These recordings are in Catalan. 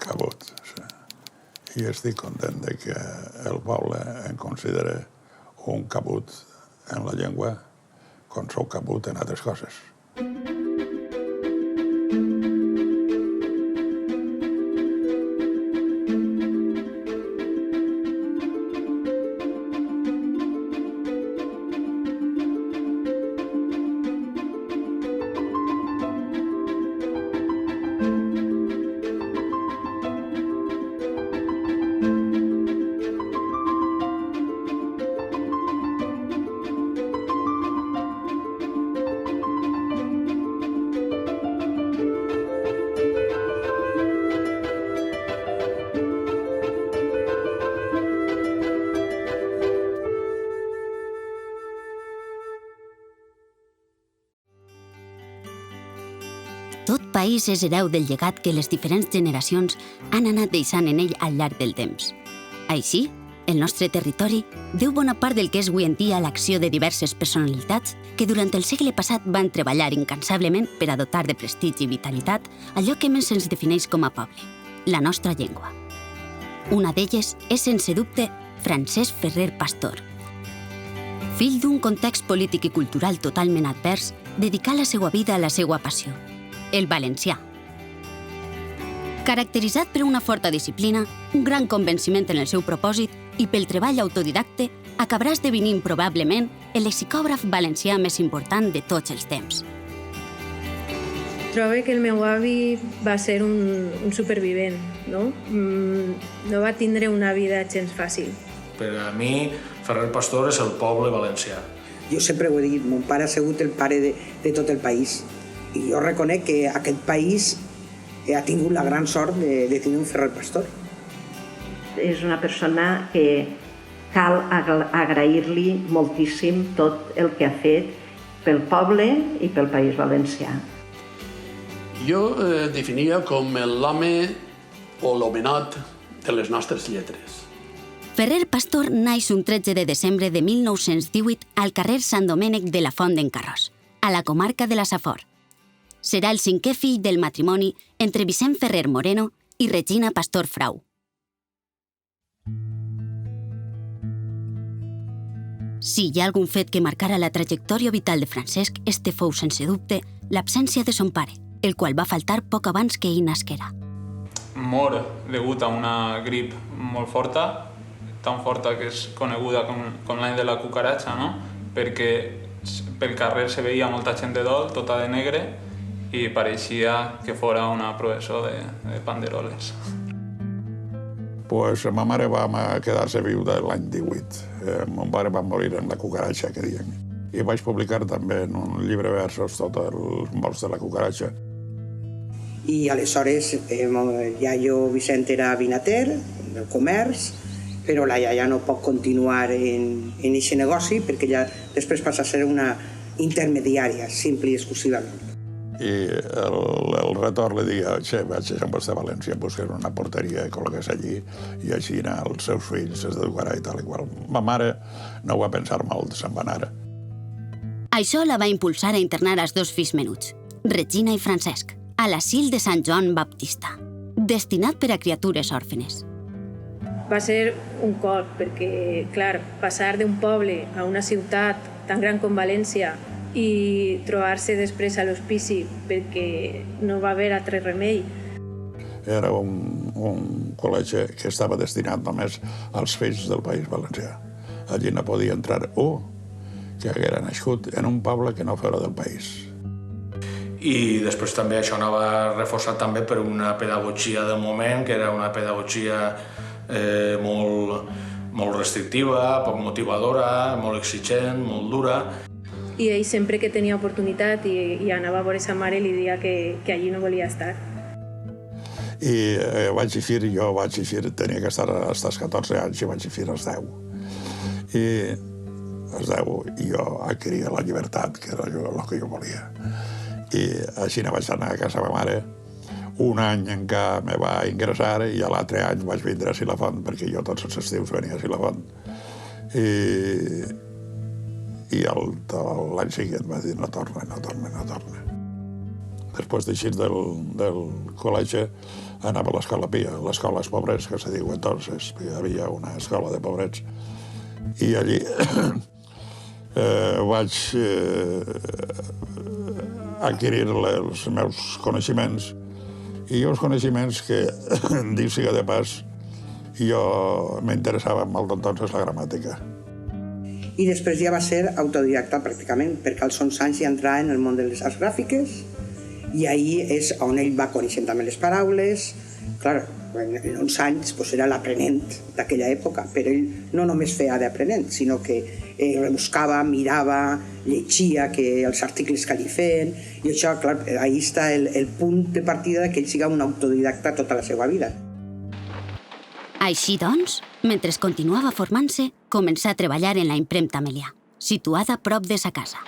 cabut. I estic content que el poble em considera un cabut en la llengua com sou cabut en altres coses. Tot país és hereu del llegat que les diferents generacions han anat deixant en ell al llarg del temps. Així, el nostre territori deu bona part del que és avui en dia l'acció de diverses personalitats que durant el segle passat van treballar incansablement per a dotar de prestigi i vitalitat allò que més ens defineix com a poble, la nostra llengua. Una d'elles és, sense dubte, Francesc Ferrer Pastor. Fill d'un context polític i cultural totalment advers, dedicà la seva vida a la seva passió, el valencià. Caracteritzat per una forta disciplina, un gran convenciment en el seu propòsit i pel treball autodidacte, acabarà esdevenint probablement el lexicògraf valencià més important de tots els temps. Trobo que el meu avi va ser un supervivent, no? No va tindre una vida gens fàcil. Per a mi, Ferrer Pastor és el poble valencià. Jo sempre ho he dit, mon pare ha sigut el pare de tot el país. I jo reconec que aquest país ha tingut la gran sort de tenir un Ferrer Pastor. És una persona que cal agrair-li moltíssim tot el que ha fet pel poble i pel País Valencià. Jo definia com l'home o l'homenot de les nostres lletres. Ferrer Pastor naix un 13 de desembre de 1918 al carrer Sant Domènec de la Font d'en Carròs, a la comarca de la Safor. Serà el cinquè fill del matrimoni entre Vicent Ferrer Moreno i Regina Pastor Frau. Si hi ha algun fet que marcara la trajectòria vital de Francesc, este fou, sense dubte, l'absència de son pare, el qual va faltar poc abans que ell nasquera. Mor degut a una grip molt forta, tan forta que és coneguda com l'any de la cucaratxa, no? Perquè pel carrer se veia molta gent de dol, tota de negre, i pareixia que fora una processó de panderoles. Pues ma mare va quedar-se viuda l'any 18. Mon pare va morir en la cucaratxa, que diem. I vaig publicar també en un llibre de versos tots els morts de la cucaratxa. I aleshores el iaio Vicent era vinater, del comerç, però la iaia no pot continuar en aquest negoci perquè ella després passa a ser una intermediària, simple i exclusivament. I el retorn li deia, vaig a vostè a València, buscar una porteria, col·loqués allí, i així els seus fills s'educarà i tal i qual. Ma mare no ho va pensar molt, se'n va anar. Això la va impulsar a internar els dos fills menuts, Regina i Francesc, a l'asil de Sant Joan Baptista, destinat per a criatures òrfenes. Va ser un cop, perquè, clar, passar d'un poble a una ciutat tan gran com València i trobar-se després a l'hospici perquè no va haver altre remei. Era un col·legi que estava destinat només als fills del País Valencià. Allí no podia entrar que haguera nascut en un poble que no fora del país. I després també això anava reforçat també per una pedagogia del moment, que era una pedagogia molt restrictiva, poc motivadora, molt exigent, molt dura. I ell sempre que tenia oportunitat i anava a veure sa mare li deia que allí no volia estar. I vaig eixir, tenia que estar als 14 anys i vaig eixir als 10. I als 10 jo adquiria la llibertat, que era el que jo volia. I així vaig anar a casa de ma mare. Un any en què me va ingressar i l'altre any vaig vindre a Silafont, perquè jo tots els estius venia a Silafont. I l'any següent va dir no torna. després d'eixir del col·legi, anava a l'escola Pia, l'escola dels pobrets, que se diu entonces, hi havia una escola de pobrets. I allí vaig adquirir els meus coneixements, i uns coneixements que, dic siga de pas, jo m'interessava molt entonces la gramàtica. I després ja va ser autodidacta pràcticament, perquè als 11 anys ja entrava en el món de les arts gràfiques, i ahí és on ell va coneixent també les paraules. Clar, en 11 anys era l'aprenent d'aquella època, però ell no només feia d'aprenent, sinó que rebuscava, mirava, llegia els articles que li feien, i això, clar, ahí està el punt de partida que ell siga un autodidacta tota la seva vida. Així doncs, mentre continuava formant-se, començà a treballar en la impremta Melià, situada prop de sa casa.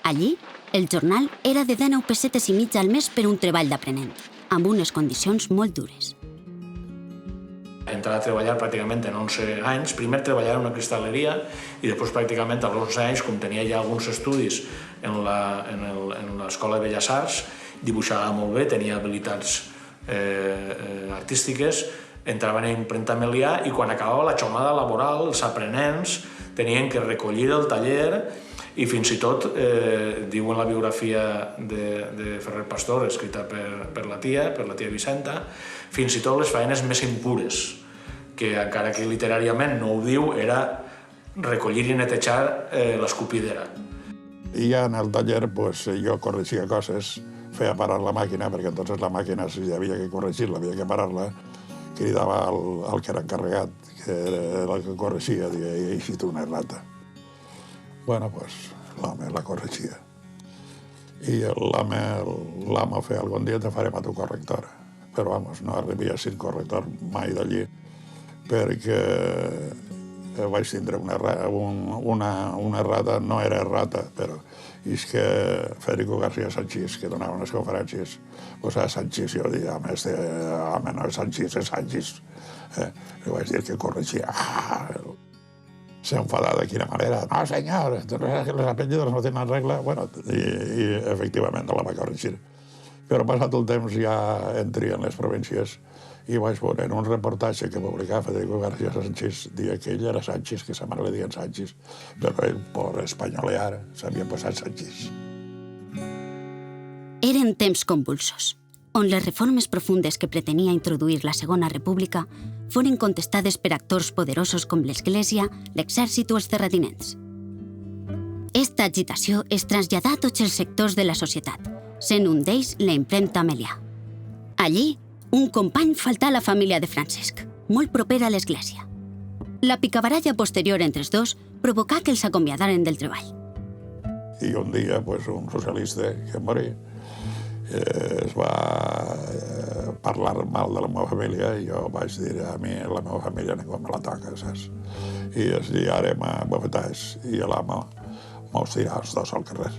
Allí, el jornal era de 19 pessetes i mitja al mes per un treball d'aprenent, amb unes condicions molt dures. Entrar a treballar pràcticament en 11 anys. Primer treballar en una cristal·leria i després pràcticament als 11 anys, com tenia ja alguns estudis en l'Escola de Belles Arts, dibuixava molt bé, tenia habilitats artístiques, entraven a impremta Melià i quan acabava la jornada laboral, els aprenents tenien que recollir el taller i fins i tot, diu en la biografia de Ferrer Pastor, escrita per la tia Vicenta, fins i tot les feines més impures, que encara que literàriament no ho diu, era recollir i netejar l'escopidera. I ja en el taller jo corregia coses, feia parar la màquina, perquè entonces la màquina, si havia que corregir-la, havia que parar-la, cridava al que era encarregat, que era el que corregia, i he eixit una errata. Bueno, l'home la corregia. I l'home feia algun dia te farem a tu correctora. Però, vamos, no arribia a ser corrector mai d'allí, perquè vaig tindre una errata, no era errata, però és que Federico García Sanchís, que donava unes conferències, a Sanchís jo deia, home, no és Sanchís, és Sanchís. I vaig dir que corregia. Se enfadava de quina manera. No, senyor, los apellidos no tenen regla. Bueno, i efectivament la va corregir. Però passat el temps ja entri en les províncies i vaig veure en un reportatge que publicava Federico García Sanchís, deia que ell era Sanchís, que sa mare li deien Sanchís, però ell, per espanyolear, s'havia posat Sanchís. Eren temps convulsos, on les reformes profundes que pretenia introduir la Segona República foren contestades per actors poderosos com l'Església, l'Exèrcit o els terratinents. Esta agitació es traslladà a tots els sectors de la societat, sent un d'ells la impremta Melià. Allí, un company faltà a la família de Francesc, molt propera a l'Església. La picabaralla posterior entre els dos provocà que els acomiadaren del treball. I un dia, un socialista que morí, es va parlar mal de la meva família i jo vaig dir a mi, la meva família ningú me la toca, saps? I es dir, ara m'abafetàs i l'ama mos tirà els dos al carrer.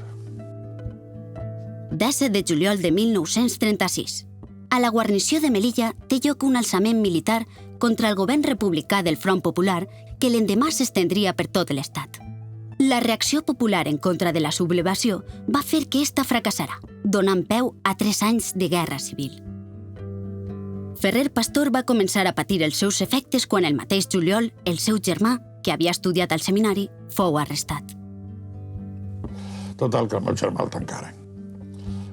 10 de juliol de 1936. A la guarnició de Melilla té lloc un alçament militar contra el govern republicà del Front Popular que l'endemà s'estendria per tot l'estat. La reacció popular en contra de la sublevació va fer que esta fracassara, donant peu a 3 anys de guerra civil. Ferrer Pastor va començar a patir els seus efectes quan el mateix juliol el seu germà, que havia estudiat al seminari, fou arrestat. Total, que el meu germà el tancaren.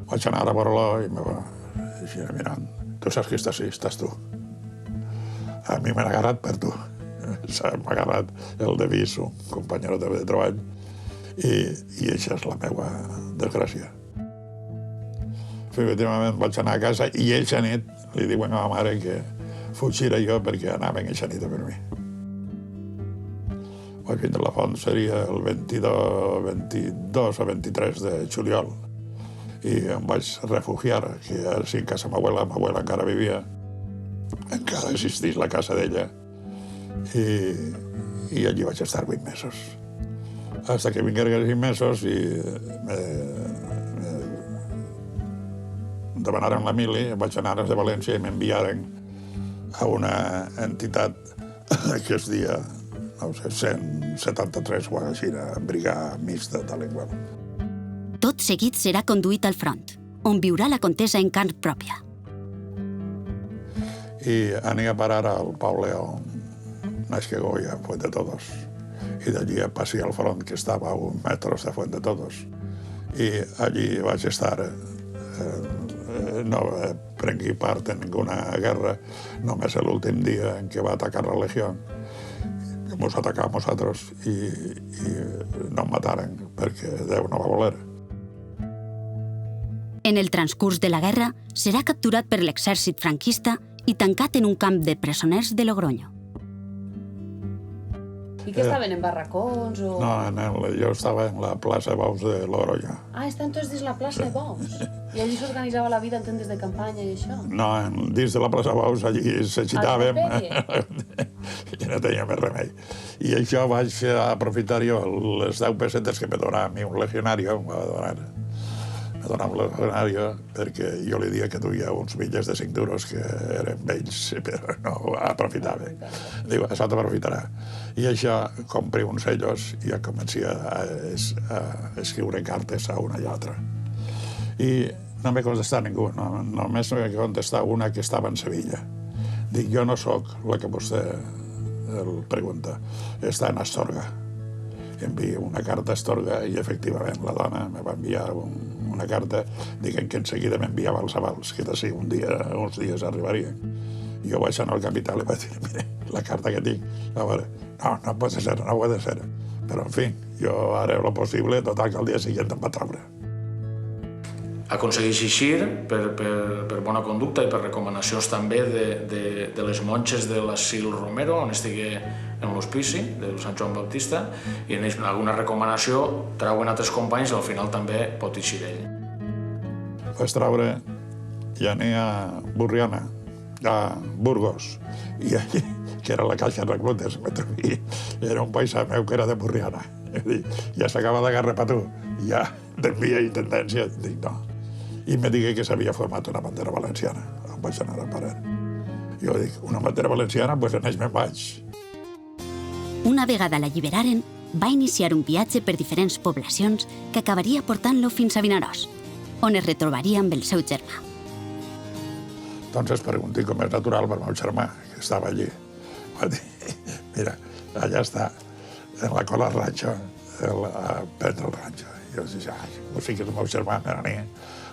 Vaig anar a veure-lo i me va dir, mirant, tu saps qui estàs? Sí, estàs tu. A mi m'han agarrat per tu. M'ha agarrat el de Vis, un companyero de treball, i això és la meva desgràcia. Efectivament, vaig anar a casa i eixa nit li diuen a ma mare que fugira jo perquè anaven eixa nit a per mi. Vaig vindre a la font, seria el 22 o 23 de juliol, i em vaig refugiar, que ara sí, a casa ma abuela encara vivia, encara existís la casa d'ella, i allí vaig estar 8 mesos. Hasta que vingueren 5 mesos i demanaren la mili, vaig anar des de València i m'enviaren a una entitat que es deia, no sé, 173 Guadalajara, brigada mixta, tal i qual. Tot seguit serà conduït al front. on viurà la contesa en carn pròpia. I anía a parar al poble on naix Goya, Fuentetodos. I d'allí passi al front, que estava a 1 metro de Fuentetodos. I allí vaig estar. No prengui part en ninguna guerra, només l'últim dia en què va atacar la Legió. Ens atacà a nosaltres i no em mataren perquè Déu no va voler. En el transcurs de la guerra, serà capturat per l'exèrcit franquista i tancat en un camp de presoners de Logroño. I què estaven, en barracons o...? No, jo estava en la plaça Bous de Logroño. Ah, estan tots dins la plaça de Bous. I allí s'organitzava la vida en tendes de campanya i això? No, dins de la plaça Bous, allí s'agitàvem. I no tenia més remei. I això vaig aprofitar jo les 10 pessetes que me donava a mi un legionario, me donava un legionario perquè jo li dia que duia uns bitllets de 5 duros que eren vells, però no aprofitava. Diu, això t'aprofitarà. I això compré uns sellos i ja comencia a escriure cartes a una i altra. I no m'he contestat ningú, només m'he contestat una que estava en Sevilla. Dic, jo no sóc la que vostè el pregunta, està en Astorga. Envio una carta a Astorga i efectivament la dona me va enviar una carta dient que enseguida m'enviava els avals, que d'ací uns dies arribarien. Jo vaig anar al capital i vaig dir, mire, la carta que tinc, a veure, no pot ser, no puede ser. Però, en fi, jo haré lo possible, total que al dia següent em va treure. Aconsegueix eixir per bona conducta i per recomanacions també de les monges de l'Asil Romero, on estigué en l'hospici del Sant Joan Baptista, i en alguna recomanació trauen altres companys i al final també pot eixir ell. Vaig treure i anar a Burriana, a Burgos, i allí, que era la caixa de reclutes, era un paisà meu que era de Burriana. Ja s'acaba de guerra per tu, ja t'envia intendència. Dic, no. I me digué que s'havia format una bandera valenciana. Em vaig anar a parar. Jo dic, una bandera valenciana, doncs en ells me'n vaig. Una vegada l'alliberaren, va iniciar un viatge per diferents poblacions que acabaria portant-lo fins a Vinaròs, on es retrobaria amb el seu germà. Doncs es pregunti com és natural per meu germà, que estava allí. Va dir, mira, allà està, en la cola ranxo, a prendre el ranxo. I jo dic, o sigui que és el meu germà,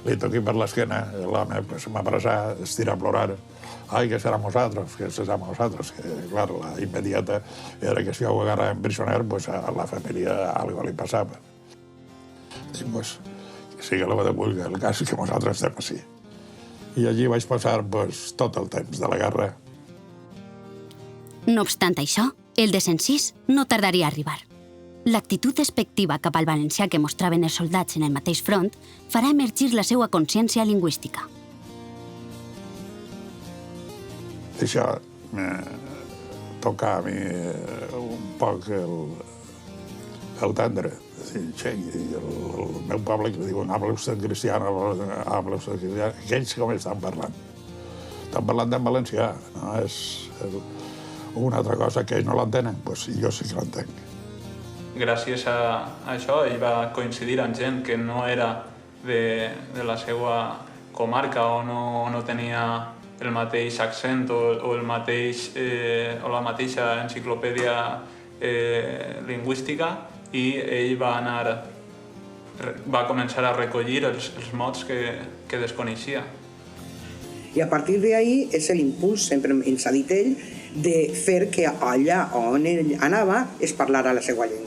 li toqui per l'esquena, l'home m'abraçà, es tira a plorar. Ai, que serà nosaltres, que serà nosaltres. Que, clar, la immediata era que si ho agarràvem prisioner, pues a la família algo li passava. Dic, pues, que sigui el que vulgui, el cas és que nosaltres estem així. I allí vaig passar tot el temps de la guerra. No obstant això, el desencís no tardaria a arribar. L'actitud despectiva cap al valencià que mostraven els soldats en el mateix front farà emergir la seva consciència lingüística. Això me toca a mi un poc el tendre. El meu poble que diuen habla usted cristiano, habla usted cristiano. Aquells com estan parlant? Estan parlant en valencià. No és una altra cosa que ells no l'entenen, doncs jo sí que l'entenc. Gràcies a això ell va coincidir amb gent que no era de la seva comarca o no tenia el mateix accent o la mateixa enciclopèdia lingüística, i ell va començar a recollir els mots que desconeixia. I a partir d'ahí és l'impuls, sempre ens ha dit ell, de fer que allà on ell anava es parlara la seva llengua.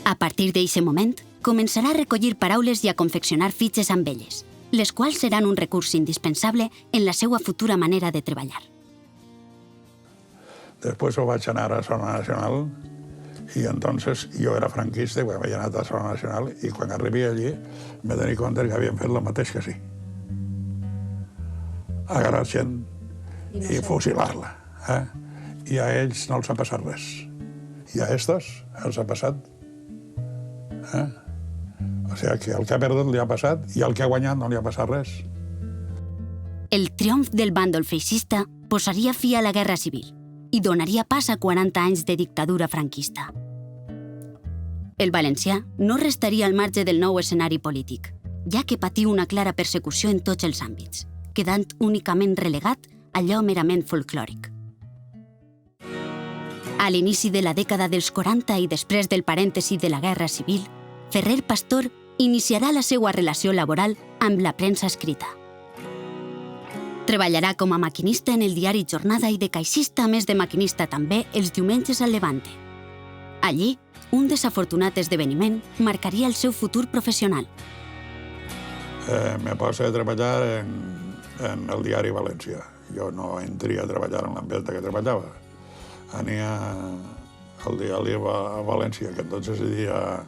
A partir d'aquest moment, començarà a recollir paraules i a confeccionar fitxes amb elles, les quals seran un recurs indispensable en la seva futura manera de treballar. Després ho vaig anar a Zona Nacional i entonces jo era franquista i vaig anar a Zona Nacional i quan arribi allí me dono compte que havien fet el mateix que sí. Agarrar gent i fusilar-la. I a ells no els ha passat res. I a estos els ha passat. O sigui que el que ha perdut li ha passat i el que ha guanyat no li ha passat res. El triomf del bàndol feixista posaria fi a la Guerra Civil i donaria pas a 40 anys de dictadura franquista. El valencià no restaria al marge del nou escenari polític, ja que patí una clara persecució en tots els àmbits, quedant únicament relegat a allò merament folclòric. A l'inici de la dècada dels 40 i després del parèntesi de la Guerra Civil, Ferrer Pastor iniciarà la seva relació laboral amb la premsa escrita. Treballarà com a maquinista en el diari Jornada i de caixista, a més de maquinista també, els diumenges al Levante. Allí, un desafortunat esdeveniment marcaria el seu futur professional. Me posa a treballar en el diari València. Jo no entria a treballar en l'ambient que treballava. Ania al diari València, que entonces se dia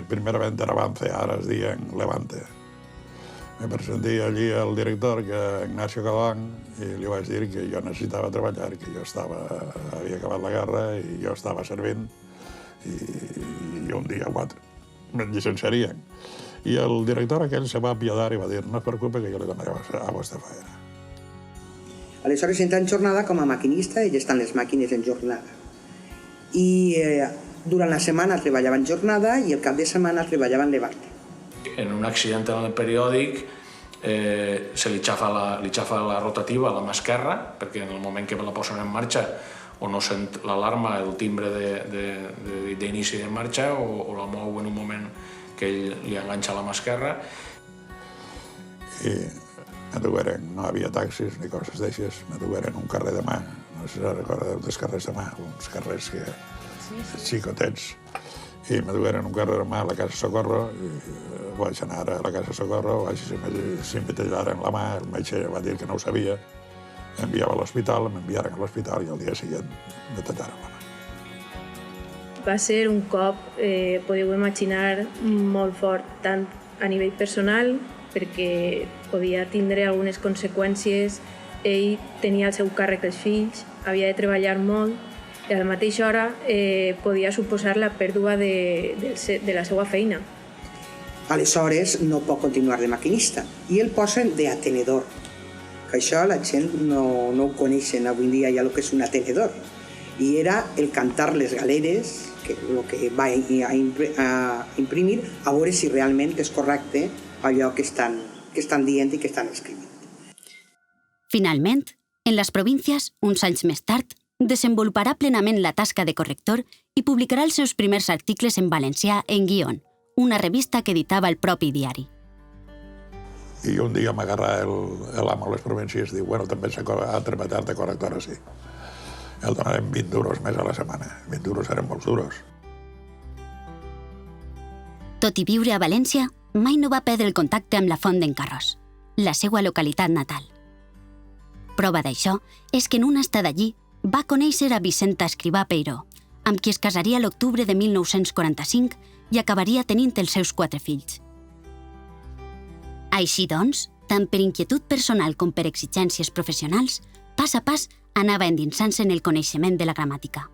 primerament era Avance, ara es diuen Levante. Me presenté allí al director, que Ignacio Galán, i li vaig dir que jo necessitava treballar, que jo havia acabat la guerra i jo estava servint, i un dia 4 me llicenciarien. I el director aquell se va apiadar i va dir: no es preocupe, que jo li donaré a vostra feina. Aleshores entra en jornada com a maquinista i estan les màquines en jornada. I durant la setmana treballava en jornada i el cap de setmana treballava en Levante. En un accident en el periòdic se li xafa la rotativa a la mà esquerra, perquè en el moment que la posen en marxa o no sent l'alarma, el timbre d'inici de marxa, o la mou en un moment que ell li enganxa la mà esquerra. I me dugueren, no havia taxis ni coses d'aixes, me dugueren un carrer de mà, no sé si recordeu dels carrers de mà, uns carrers que xicotets, i me dugueren un carrer de mà a la Casa Socorro, i vaig anar a la Casa Socorro, vaig s'empetellaren la mà, el metge va dir que no ho sabia, m'enviava a l'hospital, m'enviaren a l'hospital i al dia següent me tallaren la mà. Va ser un cop, podeu imaginar, molt fort, tant a nivell personal, perquè podia tindre algunes conseqüències. Ell tenia el seu càrrec dels fills, havia de treballar molt, i a la mateixa hora podia suposar la pèrdua de la seva feina. Aleshores no pot continuar de maquinista i el posen d'atenedor, que això la gent no ho coneixen avui dia ja el que és un atenedor. I era el cantar les galeres, que el que va a imprimir, a veure si realment és correcte allò que estan dient i que estan escrivint. Finalment, en les províncies, uns anys més tard, desenvoluparà plenament la tasca de corrector i publicarà els seus primers articles en valencià en Guión, una revista que editava el propi diari. I un dia m'agarra l'amo a les províncies i diu: bueno, també s'ha treballat de corrector així. El donarem 20 duros més a la setmana. 20 duros eren molts duros. Tot i viure a València, mai no va perdre el contacte amb la Font d'en Carròs, la seva localitat natal. Prova d'això és que en una estada allí va conèixer a Vicenta Escrivà Peiró, amb qui es casaria a l'octubre de 1945 i acabaria tenint els seus 4 fills. Així doncs, tant per inquietud personal com per exigències professionals, pas a pas anava endinsant-se en el coneixement de la gramàtica.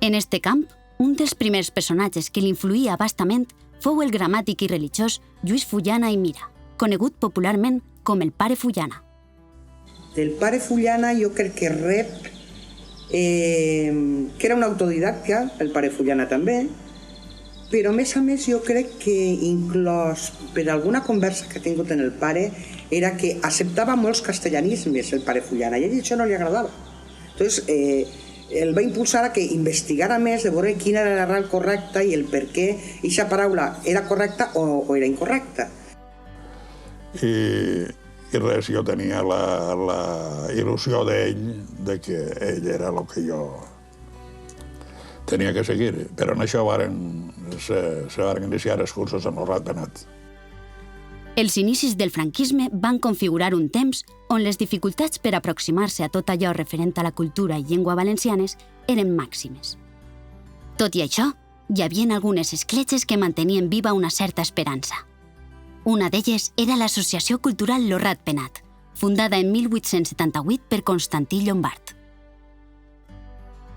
En este camp, un dels primers personatges que l'influïa bastament fou el gramàtic i religiós Lluís Fullana i Mira, conegut popularment com el pare Fullana. Del pare Fullana jo crec que rep que era un autodidacta, el pare Fullana també, però a més jo crec que inclòs per alguna conversa que ha tingut en el pare era que acceptava molts castellanismes el pare Fullana i a ell això no li agradava. Entonces, el va impulsar a que investigara més de veure quina era l'arrel correcta i el per què aquesta paraula era correcta o era incorrecta. I res, jo tenia la il·lusió d'ell de que ell era el que jo tenia que seguir. Però en això se van iniciar els cursos en el Ratpenat. Els inicis del franquisme van configurar un temps on les dificultats per aproximar-se a tot allò referent a la cultura i llengua valencianes eren màximes. Tot i això, hi havia algunes escletxes que mantenien viva una certa esperança. Una d'elles era l'Associació Cultural Lo Ratpenat, fundada en 1878 per Constantí Llombart.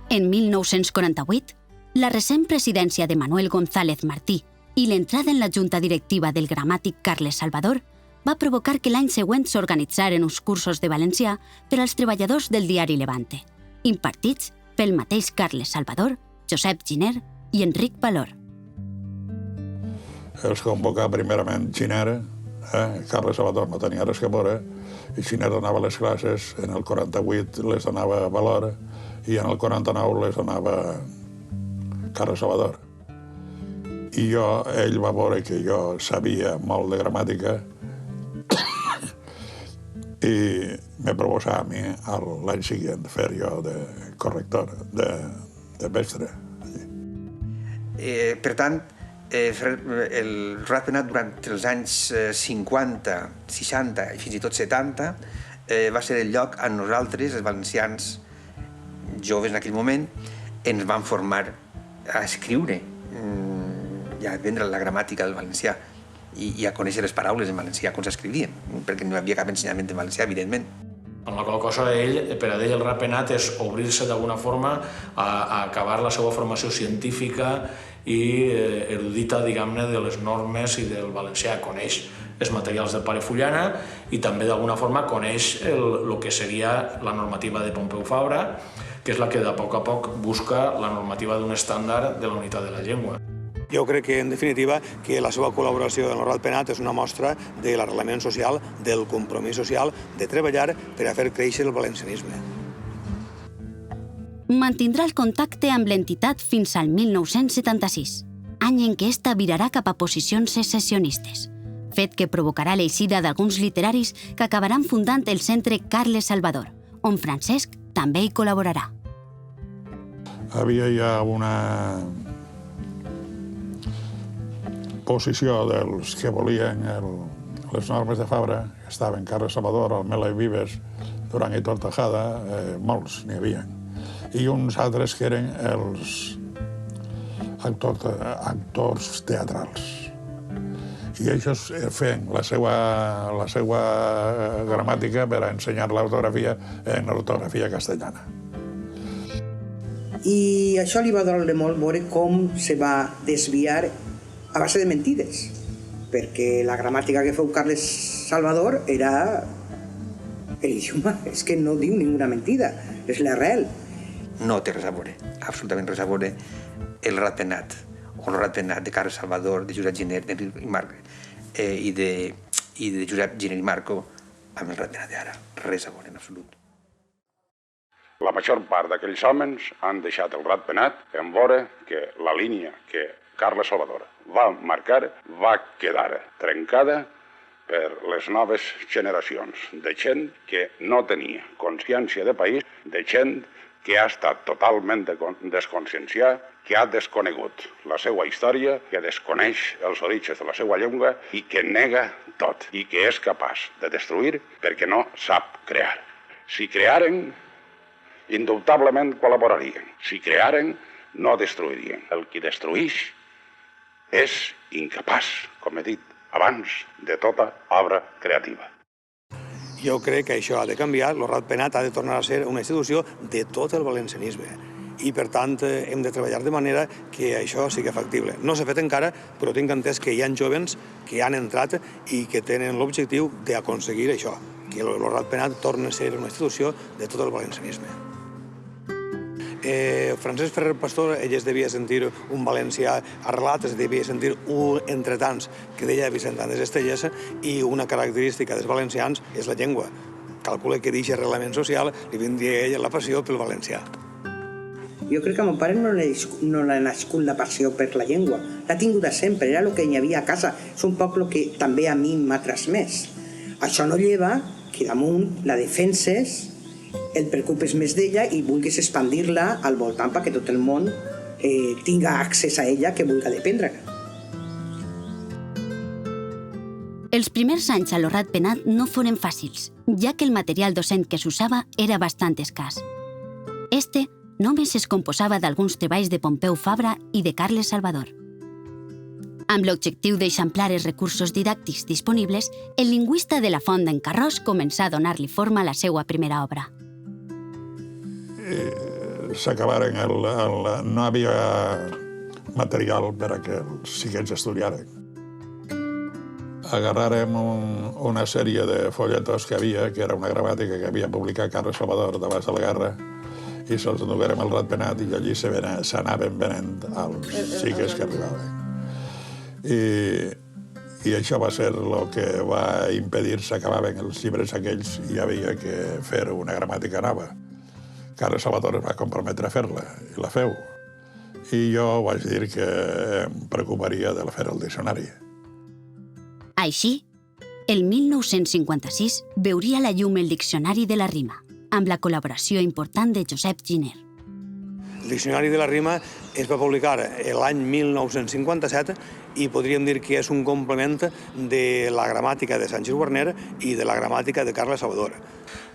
En 1948, la recent presidència de Manuel González Martí i l'entrada en la junta directiva del gramàtic Carles Salvador va provocar que l'any següent s'organitzaren uns cursos de valencià per als treballadors del diari Levante, impartits pel mateix Carles Salvador, Josep Giner i Enric Valor. els convocà primerament Giner, Carles Salvador no tenia res que veure, i Giner donava les classes, en el 48 les donava Valor, i en el 49 les donava Carles Salvador. I ell va veure que jo sabia molt de gramàtica i me proposava a mi l'any següent fer jo de corrector, de mestre. Per tant, el Ratpenat durant els anys 50, 60 i fins i tot 70 va ser el lloc on nosaltres, els valencians joves en aquell moment, ens vam formar a escriure, i a aprendre la gramàtica del valencià i a conèixer les paraules en valencià, com s'escrivien, perquè no hi havia cap ensenyament en valencià, evidentment. Amb la qual cosa, per a ell el Ratpenat és obrir-se d'alguna forma a acabar la seva formació científica i erudita, diguem-ne, de les normes i del valencià. Coneix els materials del pare Fullana i també d'alguna forma coneix el que seria la normativa de Pompeu Fabra, que és la que de poc a poc busca la normativa d'un estàndard de la unitat de la llengua. Jo crec que, en definitiva, que la seva col·laboració en el Ratpenat és una mostra de l'arrelament social, del compromís social, de treballar per a fer créixer el valencianisme. Mantindrà el contacte amb l'entitat fins al 1976, any en què esta virarà cap a posicions secessionistes, fet que provocarà l'eixida d'alguns literaris que acabaran fundant el Centre Carles Salvador, on Francesc també hi col·laborarà. Havia ja una posició dels que volien les normes de Fabra, que estaven Carles Salvador, Almela i Vives, Duran i Tortajada, molts n'hi havia, i uns altres que eren els actors teatrals. I ells feien la seva gramàtica per a ensenyar l'ortografia en ortografia castellana. I això li va doler molt veure com se va desviar a base de mentides, perquè la gramàtica que feu Carles Salvador era l'idioma, és que no diu ninguna mentida, és l'arrel. No té res a veure, absolutament res a veure, el Ratpenat, o el Ratpenat de Carles Salvador, de Josep Giner i de Josep Giner i Marco, amb el Ratpenat d'ara. Res a veure, en absolut. La major part d'aquells homes han deixat el Ratpenat en veure que la línia que Carles Salvador va marcar va quedar trencada per les noves generacions de gent que no tenia consciència de país, de gent que ha estat totalment desconscienciada, que ha desconegut la seva història, que desconeix els orígens de la seva llengua i que nega tot i que és capaç de destruir perquè no sap crear. Si crearen, indubtablement col·laborarien. Si crearen, no destruirien. El qui destrueix és incapaç, com he dit abans, de tota obra creativa. Jo crec que això ha de canviar, el Ratpenat ha de tornar a ser una institució de tot el valencianisme i, per tant, hem de treballar de manera que això sigui factible. No s'ha fet encara, però tinc entès que hi ha jóvens que han entrat i que tenen l'objectiu d'aconseguir això, que el Ratpenat torni a ser una institució de tot el valencianisme. Francesc Ferrer Pastor, ell es devia sentir un valencià arrelat, es devia sentir un entre tants, que deia Vicent Andes Estelles, i una característica dels valencians és la llengua. Calcula que d'aquest arrelament social li vindria a ell la passió pel valencià. Jo crec que a mon pare no l'ha nascut la passió per la llengua. L'ha tinguda sempre, era el que hi havia a casa. És un poc el que també a mi m'ha transmès. Això no lleva que damunt la defenses, el preocupes més d'ella i vulguis expandir-la al voltant perquè tot el món tinga accés a ella que vulgui dependre-la. Els primers anys a lo Ratpenat no foren fàcils, ja que el material docent que s'usava era bastant escàs. Este només es composava d'alguns treballs de Pompeu Fabra i de Carles Salvador. Amb l'objectiu d'eixamplar els recursos didàctics disponibles, el lingüista de la Font d'en Carròs començà a donar-li forma a la seva primera obra. S'acabaren, no havia material per a que els xiquets estudiaren. Agarrarem una sèrie de folletos que havia, que era una gramàtica que havia publicat Carles Salvador d'abans de la guerra, i se'ls enduguérem al Ratpenat i allí s'anaven venent als xiquets que arribaven. I això va ser el que va impedir s'acabaven els llibres aquells i hi havia que fer una gramàtica nova. Carles Salvador es va comprometre a fer-la, i la feu. I jo vaig dir que em preocuparia de fer el diccionari. Així, el 1956 veuria la llum el Diccionari de la Rima, amb la col·laboració important de Josep Giner. El Diccionari de la Rima es va publicar l'any 1957 i podríem dir que és un complement de la gramàtica de Sánchez Guarner i de la gramàtica de Carles Salvador.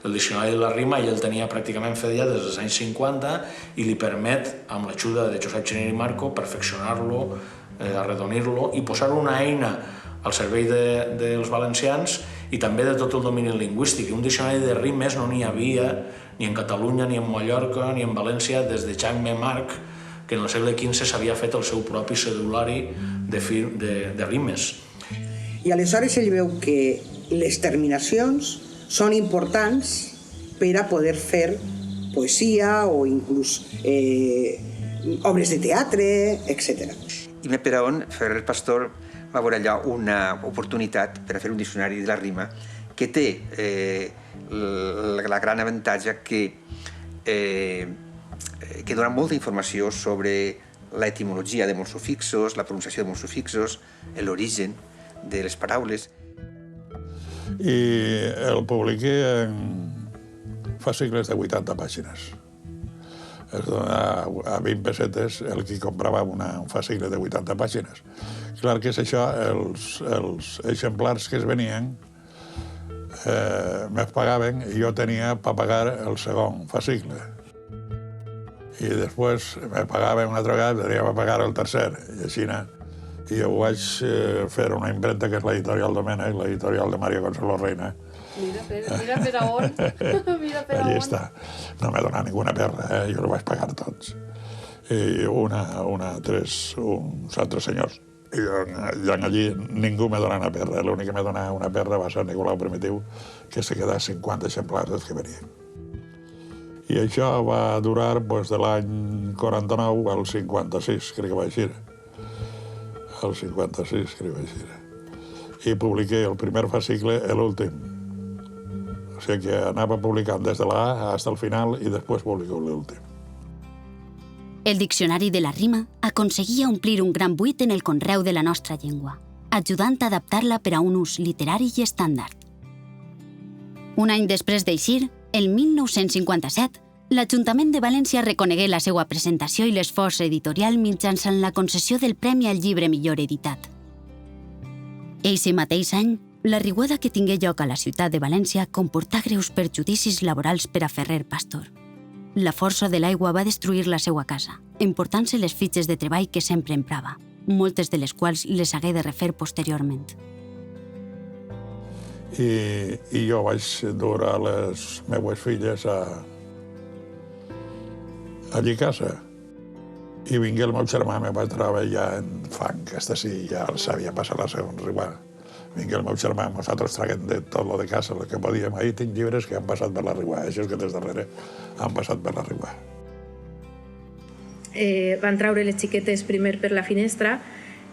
El Diccionari de la Rima ja el tenia pràcticament fet ja des dels anys 50 i li permet, amb l'ajuda de Josep Giner i Marco, perfeccionar-lo, arredonir-lo i posar-lo una eina al servei dels valencians i també de tot el domini lingüístic. Un diccionari de rimes no n'hi havia ni en Catalunya, ni en Mallorca, ni en València, des de Jaume March, que en el segle XV s'havia fet el seu propi cedulari de rimes. I aleshores ell veu que les terminacions són importants per a poder fer poesia o inclús obres de teatre, etc. I per on Ferrer Pastor va veure allà una oportunitat per a fer un diccionari de la rima que té la gran avantatge que dona molta informació sobre l'etimologia de molts sufixos, la pronunciació de molts sufixos, l'origen de les paraules. I el publiqué en fascicles de 80 pàgines. Es donava a 20 pessetes el que comprava un fascicle de 80 pàgines. Clar que és això, els exemplars que es venien me pagaven i jo tenia per pagar el segon fascicle. I després me pagaven una altra vegada, tenia per pagar el tercer. I així, i ho vaig fer una impremta que és l'editorial Domènech, l'editorial de Mario Consuelo Reina. Mira per on. Mira per on. Allí està. No m'he donat ninguna perra, jo ho vaig pagar tots. I uns altres senyors. I allí ningú m'ha donat una perra. L'únic que m'ha donat una perra va ser Nicolau Primitiu, que se quedà 50 exemplars dels que venien. I això va durar de l'any 49 al 56, crec que va així. El 56, crec que va així. I publiqué el primer fascicle i l'últim. O sigui que anava publicant des de la A fins al final i després publico l'últim. El Diccionari de la Rima aconseguia omplir un gran buit en el conreu de la nostra llengua, ajudant a adaptar-la per a un ús literari i estàndard. Un any després d'eixir, el 1957, l'Ajuntament de València reconegué la seva presentació i l'esforç editorial mitjançant la concessió del Premi al Llibre Millor Editat. Eixe mateix any, la riuada que tingué lloc a la ciutat de València comportà greus perjudicis laborals per a Ferrer Pastor. La força de l'aigua va destruir la seva casa, emportant-se les fitxes de treball que sempre emprava, moltes de les quals les hagué de refer posteriorment. I jo vaig dur a les meues filles allí a casa. I vingué el meu germà, me va treballar en fang, aquesta sí, ja sabia passar la segona riuada. Vingué el meu germà, nosaltres traguem de tot lo de casa, el que podíem. Ahir tinc llibres que han passat per la riuada, això que des darrere han passat per la riuada. Van treure les xiquetes primer per la finestra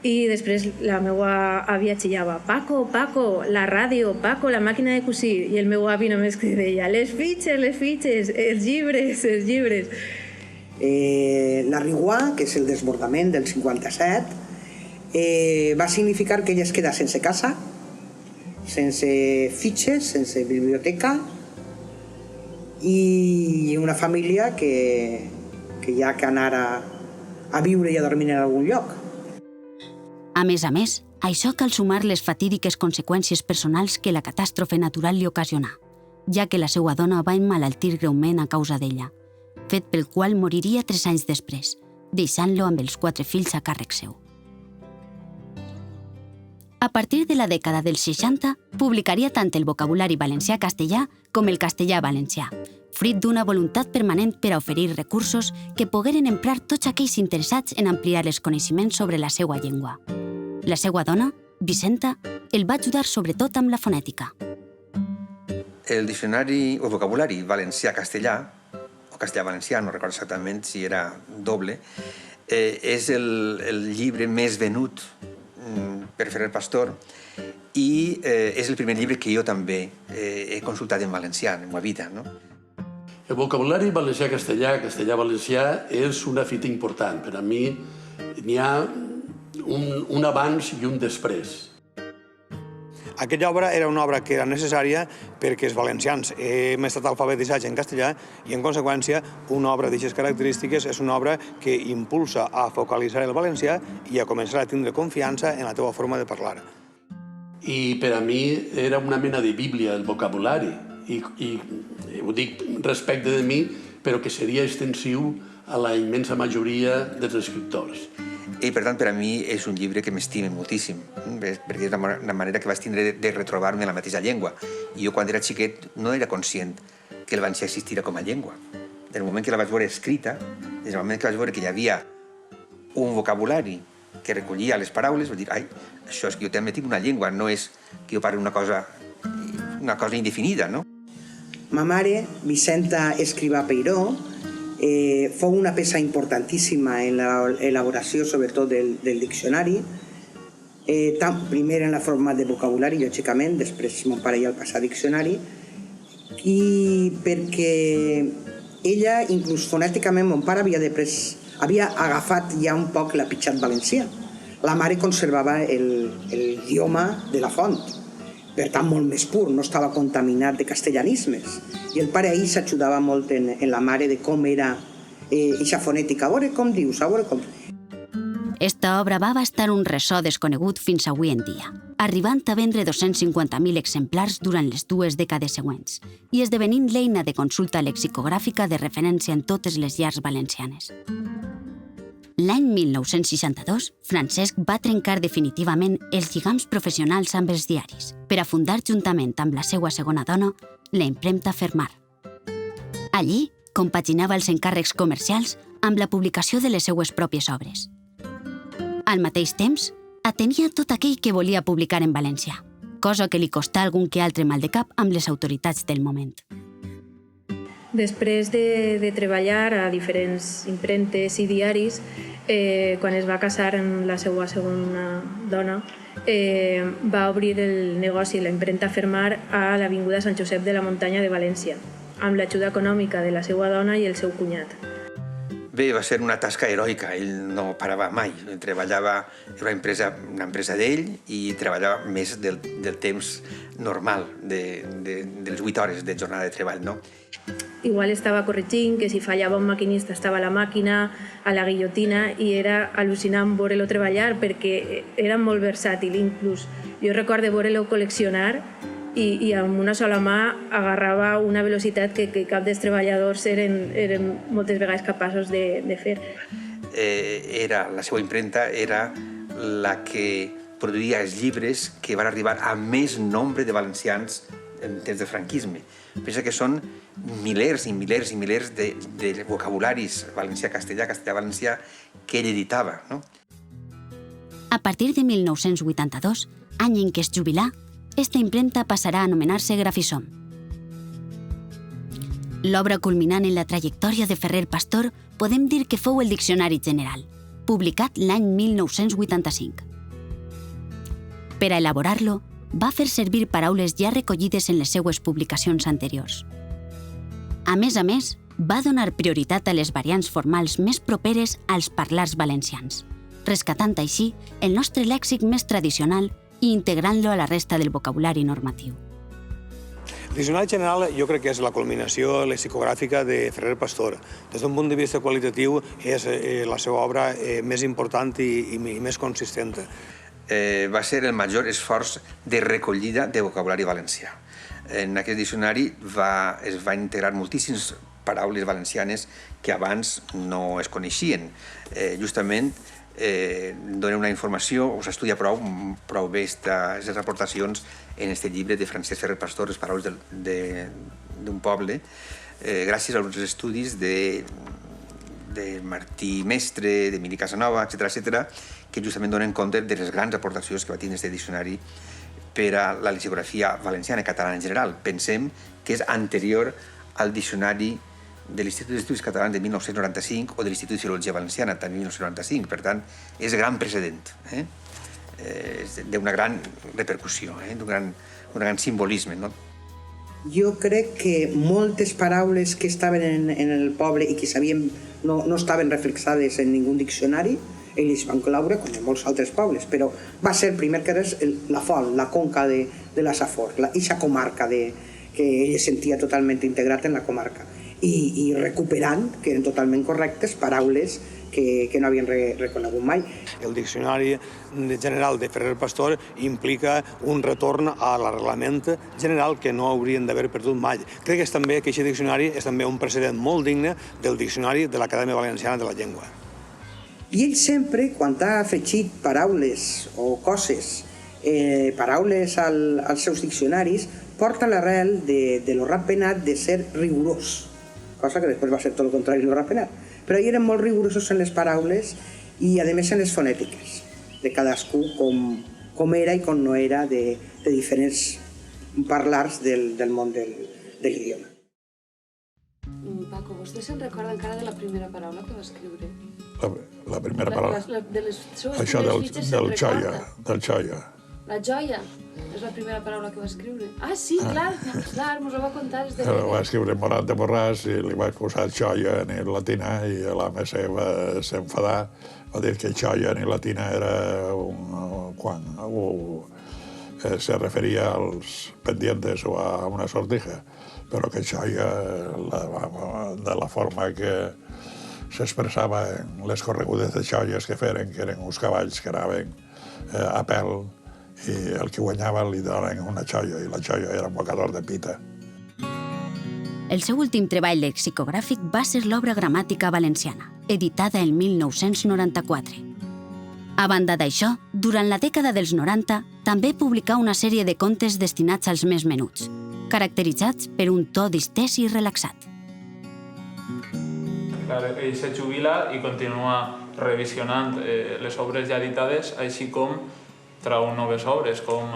i després la meva àvia xillava «Paco, Paco, la ràdio, Paco, la màquina de cosir». I el meu avi només que deia «Les fitxes, els llibres, els llibres». La riuada, que és el desbordament del 57, va significar que ella es queda sense casa, sense fitxes, sense biblioteca i una família que hi ha que anar a viure i a dormir en algun lloc. A més, això cal sumar les fatídiques conseqüències personals que la catàstrofe natural li ocasionà, ja que la seva dona va emmalaltir greument a causa d'ella, fet pel qual moriria 3 anys després, deixant-lo amb els 4 fills a càrrec seu. A partir de la dècada dels 60, publicaria tant el vocabulari valencià-castellà com el castellà-valencià, fruit d'una voluntat permanent per a oferir recursos que pogueren emprar tots aquells interessats en ampliar els coneixements sobre la seva llengua. La seva dona, Vicenta, el va ajudar sobretot amb la fonètica. El diccionari o vocabulari valencià-castellà, o castellà-valencià, no recordo exactament si era doble, és el llibre més venut per Ferrer Pastor, i és el primer llibre que jo també he consultat en valencià, en la vida, no? El vocabulari valencià-castellà, castellà-valencià, és una fita important. Per a mi n'hi ha un abans i un després. Aquella obra era una obra que era necessària perquè els valencians hem estat alfabetitzats en castellà i, en conseqüència, una obra d'aquestes característiques és una obra que impulsa a focalitzar el valencià i a començar a tindre confiança en la teva forma de parlar. I per a mi era una mena de bíblia, el vocabulari, i ho dic respecte de mi, però que seria extensiu a la immensa majoria dels escriptors. I, per tant, per a mi és un llibre que m'estime moltíssim, perquè és una manera que vaig tindre de retrobar-me en la mateixa llengua. I jo, quan era xiquet, no era conscient que el valencià existira com a llengua. Des del moment que la vaig veure escrita, des del moment que vaig veure que hi havia un vocabulari que recollia les paraules, vaig dir, ai, això és que jo també tinc una llengua, no és que jo parli una cosa indefinida, no? Ma mare, Vicenta Escrivà Peiró, fou una peça importantíssima en l'elaboració, sobretot, del diccionari, primer en la forma de vocabulari, lògicament, després mon pare ja el passà a diccionari, i perquè ella, inclús fonèticament, mon pare havia agafat ja un poc l'apitxat valencià. La mare conservava l'idioma de la font, per tant molt més pur, no estava contaminat de castellanismes. I el pare ahir s'ajudava molt en la mare de com era eixa fonètica. A veure com dius, a veure com... Esta obra va abastar un ressò desconegut fins avui en dia, arribant a vendre 250.000 exemplars durant les 2 dècades següents i esdevenint l'eina de consulta lexicogràfica de referència en totes les llars valencianes. L'any 1962, Francesc va trencar definitivament els lligams professionals amb els diaris per a fundar juntament amb la seva segona dona la impremta Fermar. Allí compaginava els encàrrecs comercials amb la publicació de les seues pròpies obres. Al mateix temps, atenia tot aquell que volia publicar en valencià, cosa que li costà algun que altre mal de cap amb les autoritats del moment. Després de treballar a diferents impremtes i diaris, quan es va casar amb la seva segona dona, va obrir el negoci, la impremta Fermar, a l'Avinguda Sant Josep de la Muntanya de València, amb l'ajuda econòmica de la seva dona i el seu cunyat. Bé, va ser una tasca heroica, ell no parava mai. Treballava, era una empresa d'ell i treballava més del temps normal, de les 8 hores de jornada de treball, no? Igual estava corregint, que si fallava un maquinista estava a la màquina, a la guillotina, i era al·lucinant veure-lo treballar perquè era molt versàtil, inclús. Jo recordo veure-lo col·leccionar i amb una sola mà agarrava una velocitat que cap dels treballadors eren moltes vegades capaços de fer. La seva impremta era la que produïa els llibres que van arribar a més nombre de valencians en temps de franquisme. Pensa que són milers i milers i milers de vocabularis valencià-castellà, castellà-valencià, que ell editava, no? A partir de 1982, any en què es jubilà, esta impremta passarà a anomenar-se Grafissom. L'obra culminant en la trajectòria de Ferrer Pastor podem dir que fou el Diccionari General, publicat l'any 1985. Per a elaborar-lo, va fer servir paraules ja recollides en les seues publicacions anteriors. A més, va donar prioritat a les variants formals més properes als parlars valencians, rescatant així el nostre lèxic més tradicional i integrant-lo a la resta del vocabulari normatiu. El Diccionari General jo crec que és la culminació lexicogràfica de Ferrer Pastor. Des d'un punt de vista qualitatiu és la seva obra més important i més consistent. Va ser el major esforç de recollida de vocabulari valencià. En aquest diccionari es va integrar moltíssimes paraules valencianes que abans no es coneixien. Justament dona una informació, o s'estudia prou bé aquestes aportacions en aquest llibre de Francesc Ferrer Pastor, les paraules d'un poble, gràcies als estudis de Martí Mestre, d'Emili Casanova, etc., que justament donen compte de les grans aportacions que va tenir aquest diccionari per a la lexicografia valenciana i catalana en general. Pensem que és anterior al diccionari de l'Institut d'Estudis Catalans de 1995 o de l'Institut de Filologia Valenciana també de 1995, per tant, és gran precedent. d'una gran repercussió, d'un gran simbolisme. No? Jo crec que moltes paraules que estaven en el poble i que no estaven reflexades en ningú diccionari, ells van cloure, com en molts altres pobles, però va ser el primer que era la Font, la conca de la Safor, aquesta comarca que ell sentia totalment integrat en la comarca, i recuperant, que eren totalment correctes, paraules que no havien reconegut mai. El diccionari general de Ferrer Pastor implica un retorn a l'arreglament general que no haurien d'haver perdut mai. Crec que aquest diccionari és també un precedent molt digne del diccionari de l'Acadèmia Valenciana de la Llengua. I ell sempre, quan ha afegit paraules o coses, paraules als seus diccionaris, porta l'arrel de lo ratpenat de ser rigorós, cosa que després va ser tot el contrari de lo ratpenat. Però ell eren molt rigorosos en les paraules i, a més, en les fonètiques, de cadascú com era i com no era de diferents parlars del món de l'idioma. Paco, vostè se'n recorda encara de la primera paraula que va escriure? La primera paraula? De les seues això primeres fitxes se'n recorda? Del xoia. La joia és la primera paraula que va escriure. Ah, sí, clar, mos ho va contar des de Ho va escriure Morat de Borràs i li vaig posar xoia en latina i l'home va s'enfadar. Va dir que xoia en latina era quan se referia als pendientes o a una sortija, però que xoia, de la forma que s'expressava en les corregudes de xoies que feren, que eren uns cavalls que anaven a pèl, i el que guanyava li donaven una xoia, i la xoia era un bocador de pita. El seu últim treball lexicogràfic va ser l'obra Gramàtica Valenciana, editada el 1994. A banda d'això, durant la dècada dels 90, també publicà una sèrie de contes destinats als més menuts, caracteritzats per un to distès i relaxat. Ell se jubila i continua revisionant les obres ja editades, així com trau noves obres, com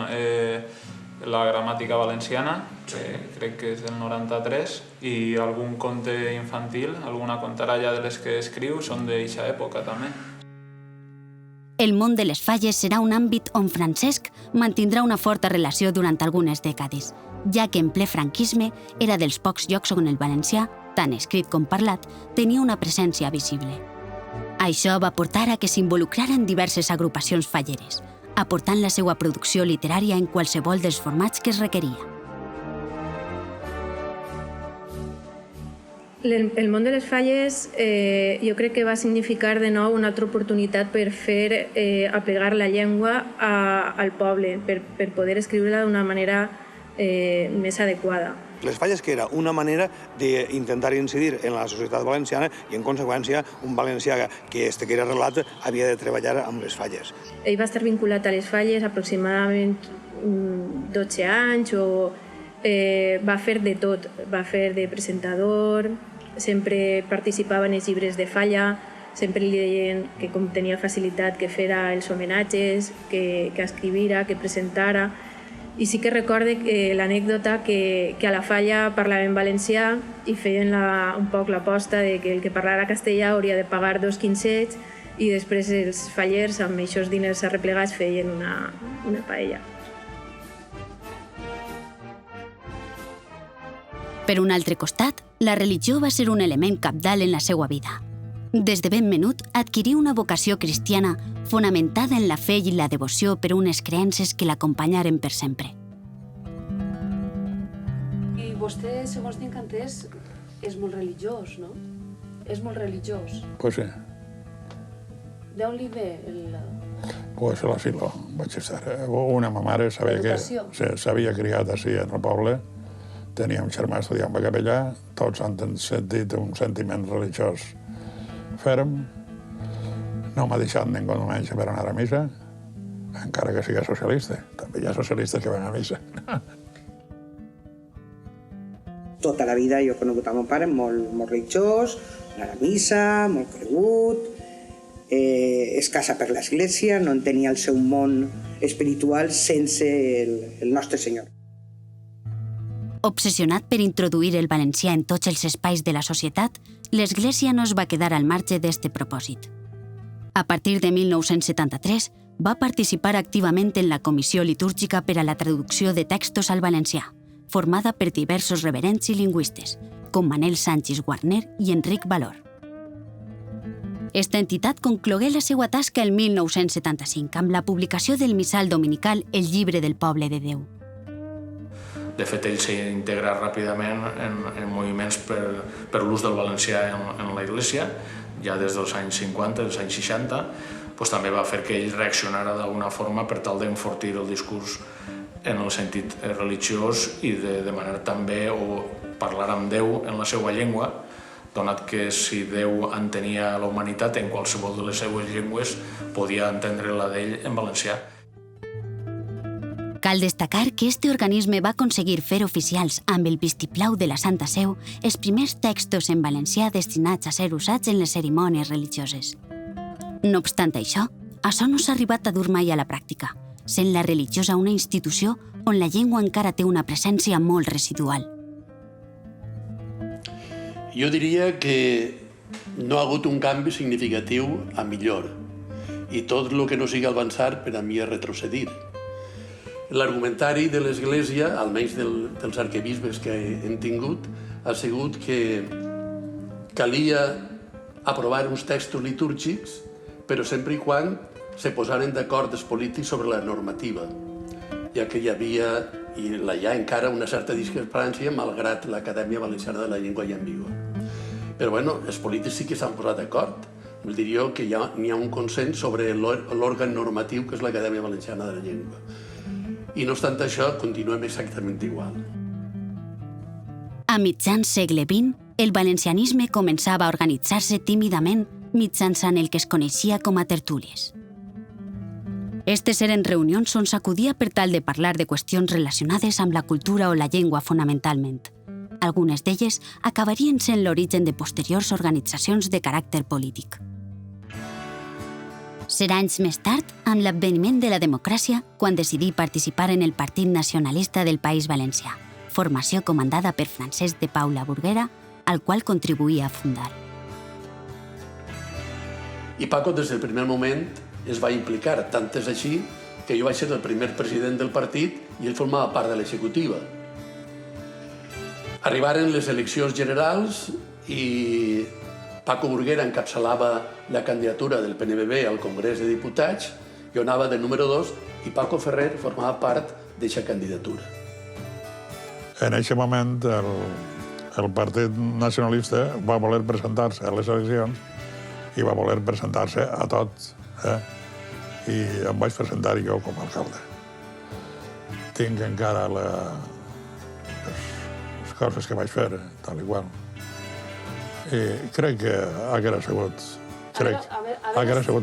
la Gramàtica Valenciana, que crec que és del 93, i algun conte infantil, alguna contaralla de les que escriu són d'eixa època també. El món de les falles serà un àmbit on Francesc mantindrà una forta relació durant algunes dècades, ja que en ple franquisme era dels pocs llocs on el valencià, tant escrit com parlat, tenia una presència visible. Això va portar a que s'involucraren diverses agrupacions falleres, aportant la seva producció literària en qualsevol dels formats que es requeria. El món de les falles jo crec que va significar de nou una altra oportunitat per fer apegar la llengua al poble, per poder escriure-la d'una manera més adequada. Les falles que era una manera d'intentar incidir en la societat valenciana i, en conseqüència, un valencià que era arrelat havia de treballar amb les falles. Ell va estar vinculat a les falles aproximadament 12 anys o va fer de tot. Va fer de presentador, sempre participava en els llibres de falla, sempre li deien que com tenia facilitat que fera els homenatges, que escrivira, que presentara. I sí que recorde l'anècdota que a la falla parlaven valencià i feien un poc l'aposta de que el que parlara castellà hauria de pagar 2 quincets i després els fallers amb aquests diners arreplegats feien una paella. Per un altre costat, la religió va ser un element cabdal en la seva vida. Des de ben menut adquirí una vocació cristiana fonamentada en la fe i la devoció per unes creences que l'acompanyaren per sempre. I vostè, segons tinc entès, és molt religiós, no? És molt religiós. Pues sí. D'on li ve Pues la filo, vaig estar. Una ma mare s'havia criat així en el poble, tenia un germà estudiant a capellà, tots han sentit un sentiment religiós ferm, no m'ha deixat ningú menys per anar a missa, encara que sigui socialista. També hi ha socialistes que van a missa. Tota la vida jo he conegut a mon pare molt religiós, anar a missa, molt cregut, es casa per l'església, no entenia el seu món espiritual sense el nostre Senyor. Obsessionat per introduir el valencià en tots els espais de la societat, l'Església no es va quedar al marge d'este propòsit. A partir de 1973, va participar activament en la Comissió Litúrgica per a la traducció de textos al valencià, formada per diversos reverends i lingüistes, com Manel Sánchez Guarner i Enric Valor. Esta entitat conclogué la seva tasca el 1975 amb la publicació del missal dominical El llibre del poble de Déu. De fet, ell s'ha integrat ràpidament en moviments per l'ús del valencià en la Iglésia, ja des dels anys 50, dels anys 60, també va fer que ell reaccionara d'alguna forma per tal d'enfortir el discurs en el sentit religiós i de demanar també o parlar amb Déu en la seva llengua, donat que si Déu entenia la humanitat en qualsevol de les seues llengües, podia entendre la d'ell en valencià. Cal destacar que este organisme va aconseguir fer oficials amb el vistiplau de la Santa Seu els primers textos en valencià destinats a ser usats en les cerimònies religioses. No obstant això, açò no s'ha arribat a dur mai a la pràctica, sent la religiosa una institució on la llengua encara té una presència molt residual. Jo diria que no ha hagut un canvi significatiu a millor, i tot el que no sigui avançar per a mi és retrocedir. L'argumentari de l'Església, almenys dels arquebisbes que hem tingut, ha sigut que calia aprovar uns textos litúrgics, però sempre i quan se posaren d'acord els polítics sobre la normativa, ja que hi havia, i hi ha encara, una certa discrepància malgrat l'Acadèmia Valenciana de la Llengua i Ambigua. Però bueno, els polítics sí que s'han posat d'acord. Diria que n'hi ha un consens sobre l'òrgan normatiu que és l'Acadèmia Valenciana de la Llengua. I no obstant això, continuem exactament igual. A mitjans segle XX, el valencianisme començava a organitzar-se tímidament mitjançant el que es coneixia com a tertúlies. Estes eren reunions on s'acudia per tal de parlar de qüestions relacionades amb la cultura o la llengua fonamentalment. Algunes d'elles acabarien sent l'origen de posteriors organitzacions de caràcter polític. Serà anys més tard, amb l'adveniment de la democràcia, quan decidí participar en el Partit Nacionalista del País Valencià, formació comandada per Francesc de Paula Burguera, al qual contribuïa a fundar. I Paco, des del primer moment, es va implicar. Tant és així que jo vaig ser el primer president del partit i ell formava part de l'executiva. Arribaren les eleccions generals i Paco Burguera encapçalava la candidatura del PNBB al Congrés de Diputats, jo anava de número 2 i Paco Ferrer formava part d'aquesta candidatura. En aquest moment, el Partit Nacionalista va voler presentar-se a les eleccions i va voler presentar-se a tots. I em vaig presentar jo com a alcalde. Tinc encara les coses que vaig fer, tal i qual. I crec que haguera sigut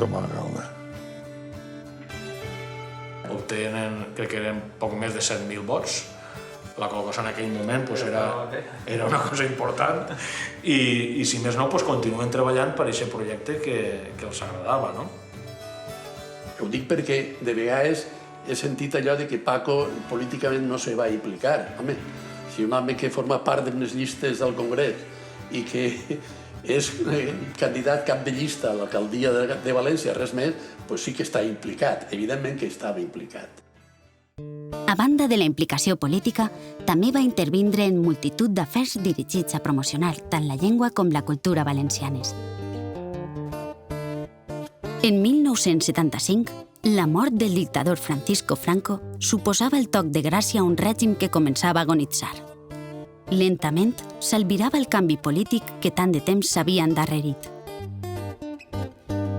un bon alcalde. Obtenen, crec que eren poc més de 7.000 vots, la qual cosa en aquell moment era una cosa important i si més no, continuen treballant per aquest projecte que els agradava, no? Ho dic perquè de vegades he sentit allò de que Paco políticament no se va implicar. Home, si un home que forma part d'unes llistes del Congrés i que és candidat cap de llista a l'alcaldia de València, res més, doncs sí que està implicat. Evidentment que estava implicat. A banda de la implicació política, també va intervindre en multitud d'afers dirigits a promocionar tant la llengua com la cultura valencianes. En 1975, la mort del dictador Francisco Franco suposava el toc de gràcia a un règim que començava a agonitzar. Lentament s'albirava el canvi polític que tant de temps s'havia endarrerit.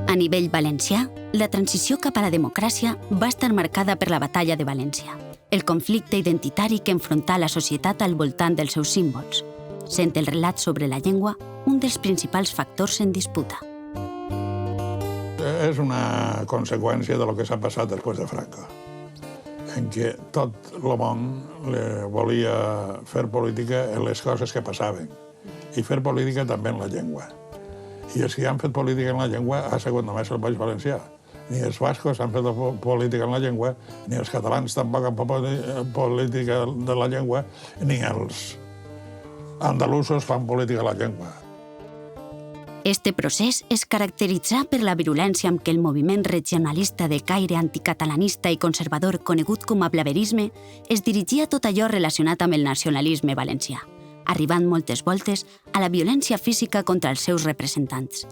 A nivell valencià, la transició cap a la democràcia va estar marcada per la Batalla de València, el conflicte identitari que enfrontà la societat al voltant dels seus símbols, sent el relat sobre la llengua un dels principals factors en disputa. És una conseqüència de lo que s'ha passat després de Franco, en què tot el món volia fer política en les coses que passaven i fer política també en la llengua. I els que han fet política en la llengua ha sigut només el País Valencià. Ni els bascos han fet política en la llengua, ni els catalans tampoc han fet política de la llengua, ni els andalusos fan política en la llengua. Este procés es caracteritzà per la virulència amb què el moviment regionalista de caire anticatalanista i conservador conegut com a blaverisme es dirigia a tot allò relacionat amb el nacionalisme valencià, arribant moltes voltes a la violència física contra els seus representants.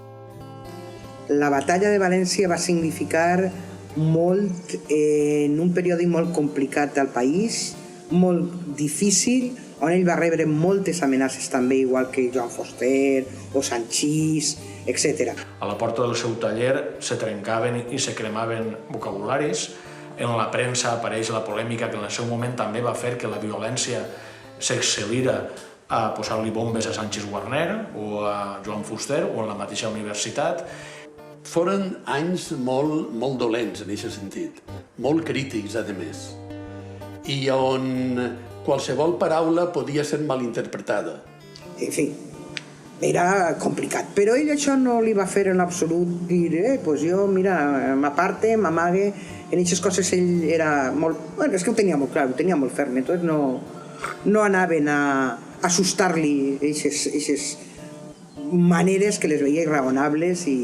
La batalla de València va significar molt, en un període molt complicat del país, molt difícil, on ell va rebre moltes amenaces també, igual que Joan Fuster o Sanchís, etc. A la porta del seu taller se trencaven i se cremaven vocabularis. En la premsa apareix la polèmica que en el seu moment també va fer que la violència s'excel·lira a posar-li bombes a Sanchís Guarner o a Joan Fuster o en la mateixa universitat. Foren anys molt dolents en aquest sentit, molt crítics, a més, i on qualsevol paraula podia ser malinterpretada. En fi, era complicat, però ell això no li va fer en absolut dir, pues jo, mira, m'aparte, m'amague, en aquestes coses ell era molt... Bueno, és que ho tenia molt clar, ho tenia molt ferm, entonces no anaven a assustar-li aquestes maneres que les veia irraonables i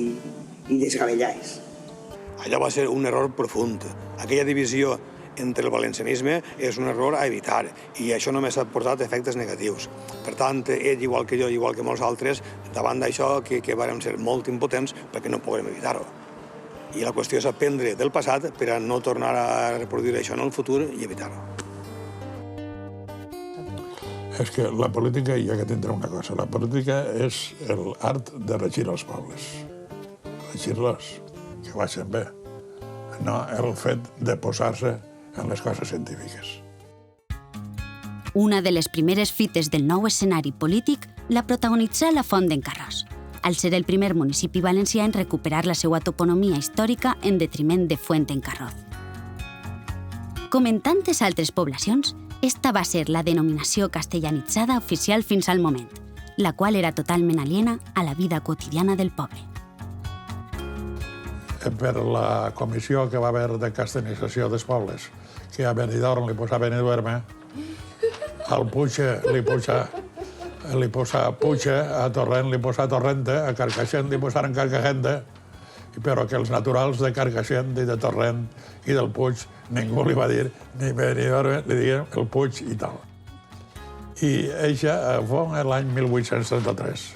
desgavellades. Allò va ser un error profund. Aquella divisió entre el valencianisme és un error a evitar i això només ha portat efectes negatius. Per tant, ell, igual que jo, igual que molts altres, davant d'això que vàrem ser molt impotents perquè no podem evitar-ho. I la qüestió és aprendre del passat per a no tornar a reproduir això en el futur i evitar-ho. És que la política, hi ha que entendre una cosa, la política és l'art de regir els pobles. Regir-los, que vagin bé. No el fet de posar-se en les coses científiques. Una de les primeres fites del nou escenari polític la protagonitzà la Font d'en Carròs, al ser el primer municipi valencià en recuperar la seva toponomia històrica en detriment de Fuentecarroz. Com en tantes altres poblacions, esta va ser la denominació castellanitzada oficial fins al moment, la qual era totalment aliena a la vida quotidiana del poble. Per la comissió que va haver de castellanització dels pobles, que a Benidorm li posa Beniduerme, al Puixa li posa Puixa, a Torrent li posa Torrente, a Carcaixent li posaren Carcagente, però que els naturals de Carcaixent i de Torrent i del Puig ningú li va dir ni Benidorm, li diguem el Puig i tal. I això fou l'any 1833.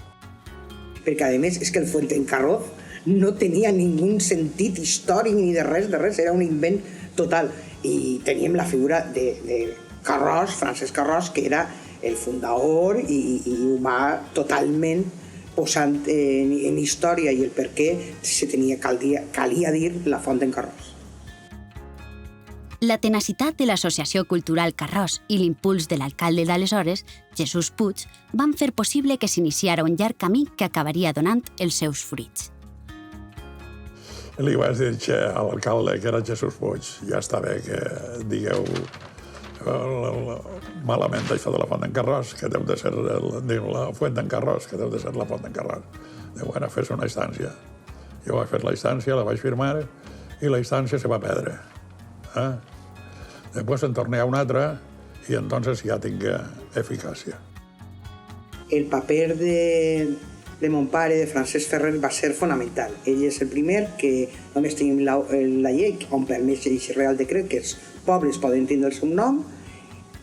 Perquè, a més, és que el Fuentecarroz no tenia ningú sentit històric ni de res, era un invent total. I teníem la figura de Carròs, Francesc Carròs, que era el fundador i ho va totalment posant en història i el per què calia dir la Font d'en Carròs. La tenacitat de l'Associació Cultural Carròs i l'impuls de l'alcalde d'aleshores, Jesús Puig, van fer possible que s'iniciara un llarg camí que acabaria donant els seus fruits. Li vaig dir a l'alcalde, que era Jesús Puig, ja està bé que digueu malament això de la Font d'en Carròs, que deu de ser la Fuent d'en Carròs, que deu de ser la Font d'en Carròs. Diu, bueno, fes una instància. Jo vaig fer la instància, la vaig firmar, i la instància se va perdre. Després en torné a una altra, i entonces ja tingué eficàcia. El paper de mon pare, de Francesc Ferrer, va ser fonamental. Ell és el primer que només tenim la llei on permet aquest Real Decret que els pobles poden tindre el seu nom.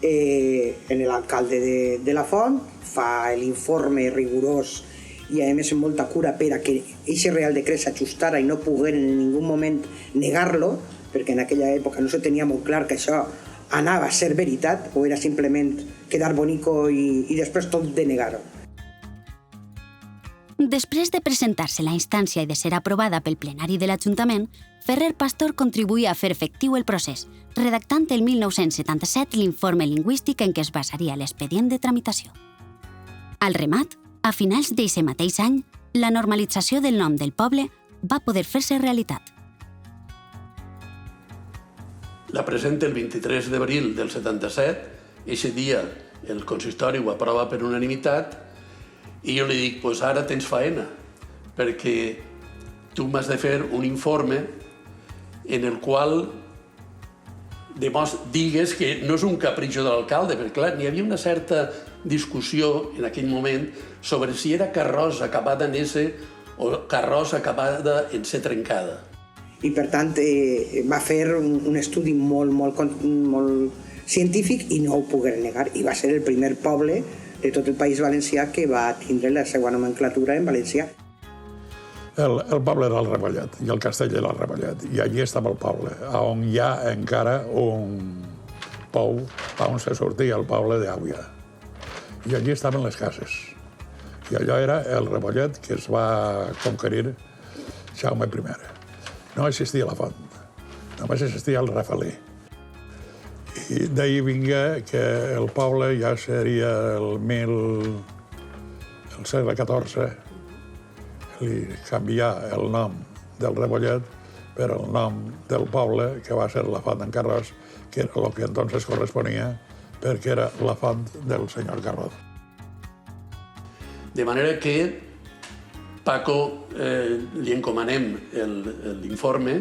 L'alcalde de la Font fa l'informe rigorós i a més amb molta cura per a que aquest Real Decret s'ajustara i no pogueren en ningú moment negar-lo, perquè en aquella època no se tenia molt clar que això anava a ser veritat o era simplement quedar bonico i després tot denegar-ho. Després de presentar-se la instància i de ser aprovada pel plenari de l'Ajuntament, Ferrer Pastor contribuïa a fer efectiu el procés, redactant el 1977 l'informe lingüístic en què es basaria l'expedient de tramitació. Al remat, a finals d'aquest mateix any, la normalització del nom del poble va poder fer-se realitat. La presenta el 23 d'abril del 77, i aquest dia el consistori ho aprova per unanimitat, i jo li dic, doncs ara tens faena, perquè tu m'has de fer un informe en el qual digues que no és un capritxo de l'alcalde, perquè clar, n'hi havia una certa discussió en aquell moment sobre si era Carròs acabat en S o carrossa acabada en ser trencada. I per tant va fer un estudi molt científic i no ho pogué negar. I va ser el primer poble de tot el País Valencià que va tindre la seva nomenclatura en valencià. El poble era el Rebollet i el castell era el Rebollet. I allí estava el poble, on hi ha encara un pou on se sortia el poble d'Àvia. I allí estaven les cases. I allò era el Rebollet que es va conquerir Jaume I. No existia la font, només existia el refalí. I d'ahir vinga que el poble ja seria el segle XIV, li canvià el nom del Rebollet per el nom del poble, que va ser la font d'en Carròs, que era el que entonces corresponia, perquè era la font del senyor Carròs. De manera que Paco li encomanem l'informe,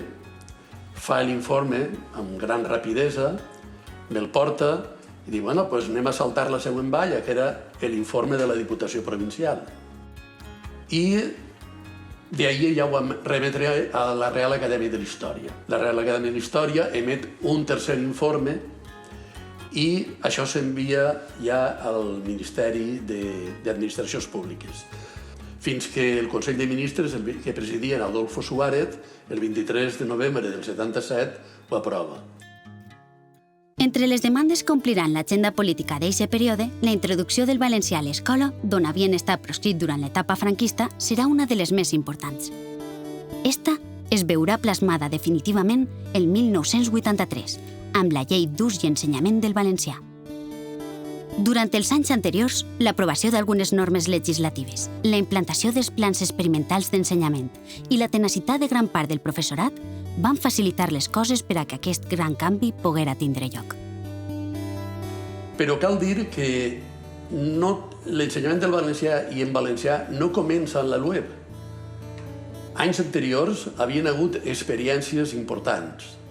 fa l'informe amb gran rapidesa, me'l porta i diu, bueno, doncs anem a saltar la següent valla, que era l'informe de la Diputació Provincial. I d'ahir ja ho vam remetre a la Real Acadèmia de la Història. La Real Acadèmia de la Història emet un tercer informe i això s'envia ja al Ministeri d'Administracions Públiques. Fins que el Consell de Ministres, que presidia Adolfo Suárez, el 23 de novembre del 77, ho aprova. Entre les demandes que ompliran l'agenda política d'aquest període, la introducció del valencià a l'escola, d'on havien estat proscrit durant l'etapa franquista, serà una de les més importants. Esta es veurà plasmada definitivament el 1983, amb la Llei d'Ús i Ensenyament del Valencià. Durant els anys anteriors, l'aprovació d'algunes normes legislatives, la implantació dels plans experimentals d'ensenyament i la tenacitat de gran part del professorat van facilitar les coses per a que aquest gran canvi poguera tindre lloc. Però cal dir que l'ensenyament del valencià i en valencià no comença en la LUEB. Anys anteriors havien hagut experiències importants.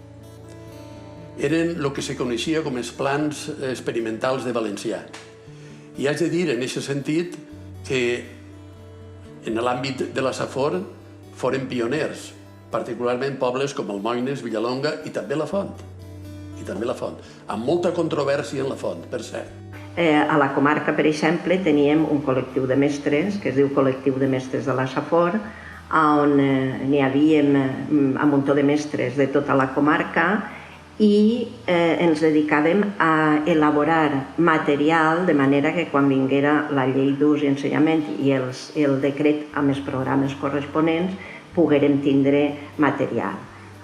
Eren el que se coneixia com els plans experimentals de valencià. I haig de dir, en aquest sentit, que en l'àmbit de la Safor foren pioners, particularment pobles com Almoines, Villalonga i també la Font. Amb molta controvèrsia en la Font, per cert. A la comarca, per exemple, teníem un col·lectiu de mestres, que es diu Col·lectiu de Mestres de la Safor, on n'hi havia un muntó de mestres de tota la comarca i ens dedicàvem a elaborar material de manera que quan vinguera la Llei d'Ús i Ensenyament i el decret amb els programes corresponents poguérem tindre material.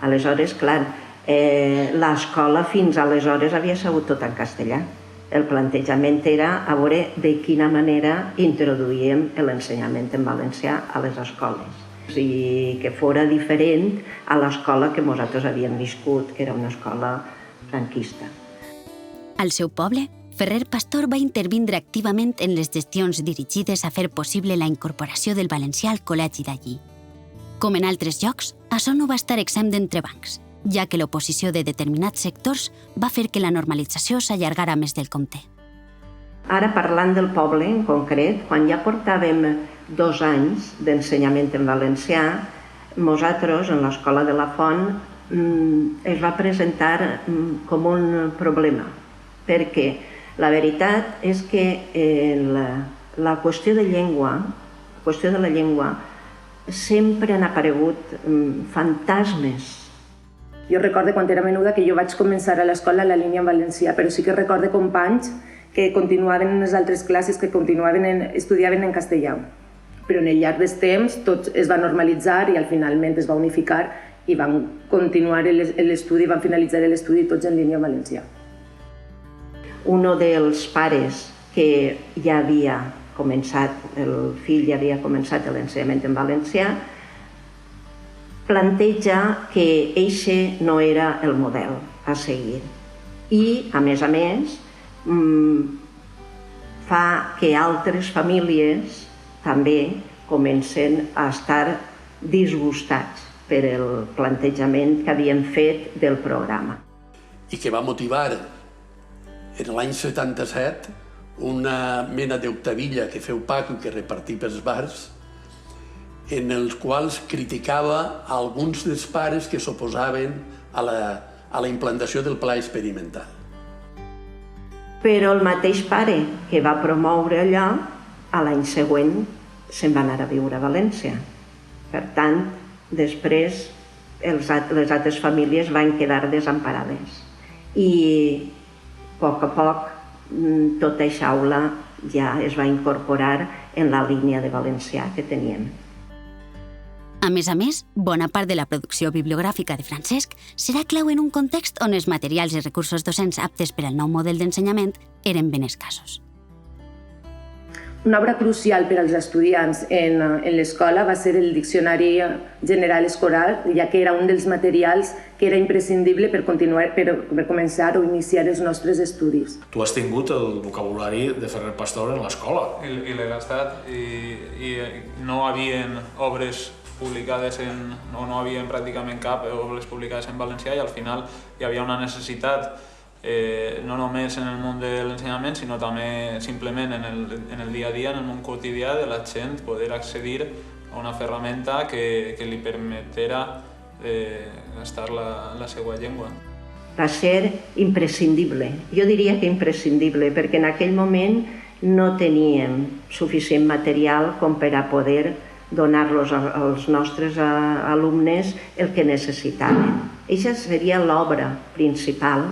Aleshores, clar, l'escola fins aleshores havia sigut tot en castellà. El plantejament era a veure de quina manera introduïem l'ensenyament en valencià a les escoles i que fora diferent a l'escola que nosaltres havíem viscut, que era una escola franquista. Al seu poble, Ferrer Pastor va intervindre activament en les gestions dirigides a fer possible la incorporació del valencià al col·legi d'allí. Com en altres llocs, això no va estar exempt d'entrebancs, ja que l'oposició de determinats sectors va fer que la normalització s'allargara més del compte. Ara, parlant del poble en concret, quan ja portàvem 2 anys d'ensenyament en valencià, nosaltres, en l'escola de la Font, es va presentar com un problema, perquè la veritat és que la qüestió de la llengua, sempre han aparegut fantasmes. Jo recordo quan era menuda que jo vaig començar a l'escola la línia en valencià, però sí que recordo companys que continuaven en les altres classes, que estudiaven en castellà. Però en el llarg dels temps tot es va normalitzar i al finalment es va unificar i van continuar l'estudi, van finalitzar l'estudi tots en línia en valencià. Un dels pares que ja havia començat, el fill ja havia començat l'ensenyament en valencià, planteja que eixe no era el model a seguir. I, a més, fa que altres famílies també comencen a estar disgustats per el plantejament que havien fet del programa. I que va motivar en l'any 77 una mena d'octavilla que feu Paco i que repartí pels bars en els quals criticava alguns dels pares que s'oposaven a la implantació del pla experimental. Però el mateix pare que va promoure allò, a l'any següent se'n va anar a viure a València. Per tant, després les altres famílies van quedar desemparades. I a poc, tota aquesta aula ja es va incorporar en la línia de valencià que teníem. A més, bona part de la producció bibliogràfica de Francesc serà clau en un context on els materials i recursos docents aptes per al nou model d'ensenyament eren ben escassos. Una obra crucial per als estudiants en l'escola va ser el Diccionari General Escolar, ja que era un dels materials que era imprescindible per començar o iniciar els nostres estudis. Tu has tingut el vocabulari de Ferrer Pastor en l'escola. I l'he gastat i no havien obres publicades no havien pràcticament cap obres publicades en valencià i al final hi havia una necessitat no només en el món de l'ensenyament, sinó també simplement en el dia a dia, en el món quotidià de la gent, poder accedir a una ferramenta que li permetera gastar la seva llengua. Va ser imprescindible, jo diria que imprescindible, perquè en aquell moment no teníem suficient material com per a poder donar-los als nostres alumnes el que necessitaven. Eixa seria l'obra principal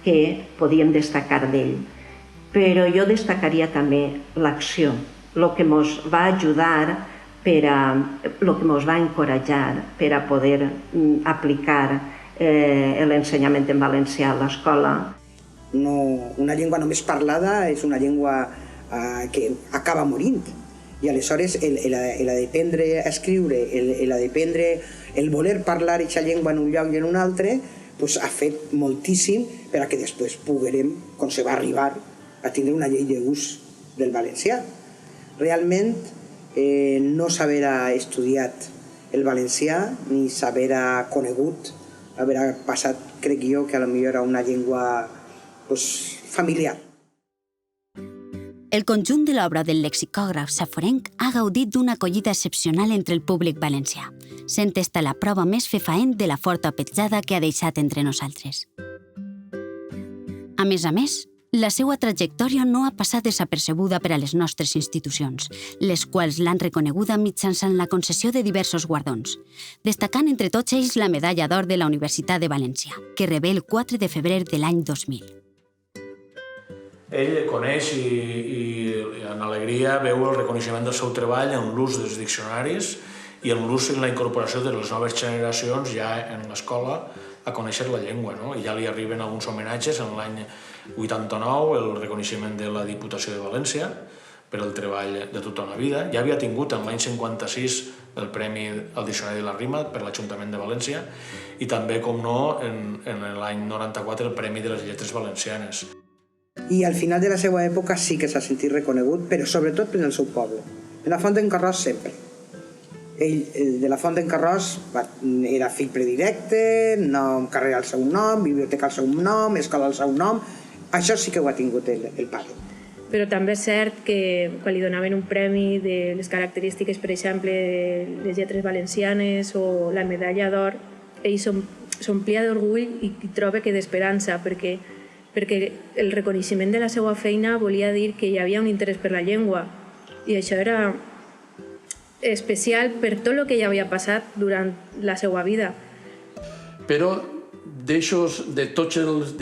que podíem destacar d'ell. Però jo destacaria també l'acció, el que ens va ajudar, el que ens va encoratjar per a poder aplicar l'ensenyament en valencià a l'escola. Una llengua només parlada és una llengua que acaba morint. I aleshores l'aprendre a escriure, l'aprendre, el voler parlar aquesta llengua en un lloc i en un altre, ha fet moltíssim per a que després poguérem, com se va arribar, a tindre una llei d'ús del valencià. Realment no s'haver estudiat el valencià ni s'haver conegut, haver passat, crec jo, que potser era una llengua familiar. El conjunt de l'obra del lexicògraf saforenc ha gaudit d'una acollida excepcional entre el públic valencià, sent esta la prova més fefaent de la forta petjada que ha deixat entre nosaltres. A més, la seva trajectòria no ha passat desapercebuda per a les nostres institucions, les quals l'han reconeguda mitjançant la concessió de diversos guardons, destacant entre tots ells la Medalla d'Or de la Universitat de València, que rebé el 4 de febrer de l'any 2000. Ell coneix i en alegria veu el reconeixement del seu treball en l'ús dels diccionaris i en l'ús i la incorporació de les noves generacions ja en l'escola a conèixer la llengua. I ja li arriben alguns homenatges en l'any 89, el reconeixement de la Diputació de València per el treball de tota una vida. Ja havia tingut en l'any 56 el Premi al Diccionari de la Rima per l'Ajuntament de València i també, com no, en l'any 94 el Premi de les Lletres Valencianes. I al final de la seva època sí que s'ha sentit reconegut, però sobretot per el seu poble. En la Font d'en Carròs sempre. Ell, de la Font d'en Carròs, era fill predilecte, carrer al seu nom, biblioteca al seu nom, escola al seu nom. Això sí que ho ha tingut el pare. Però també és cert que quan li donaven un premi de les característiques, per exemple, de les lletres valencianes o la medalla d'or, ell s'omplia d'orgull i troba que d'esperança, perquè el reconeixement de la seva feina volia dir que hi havia un interès per la llengua i això era especial per tot el que ja havia passat durant la seva vida. Però de tots els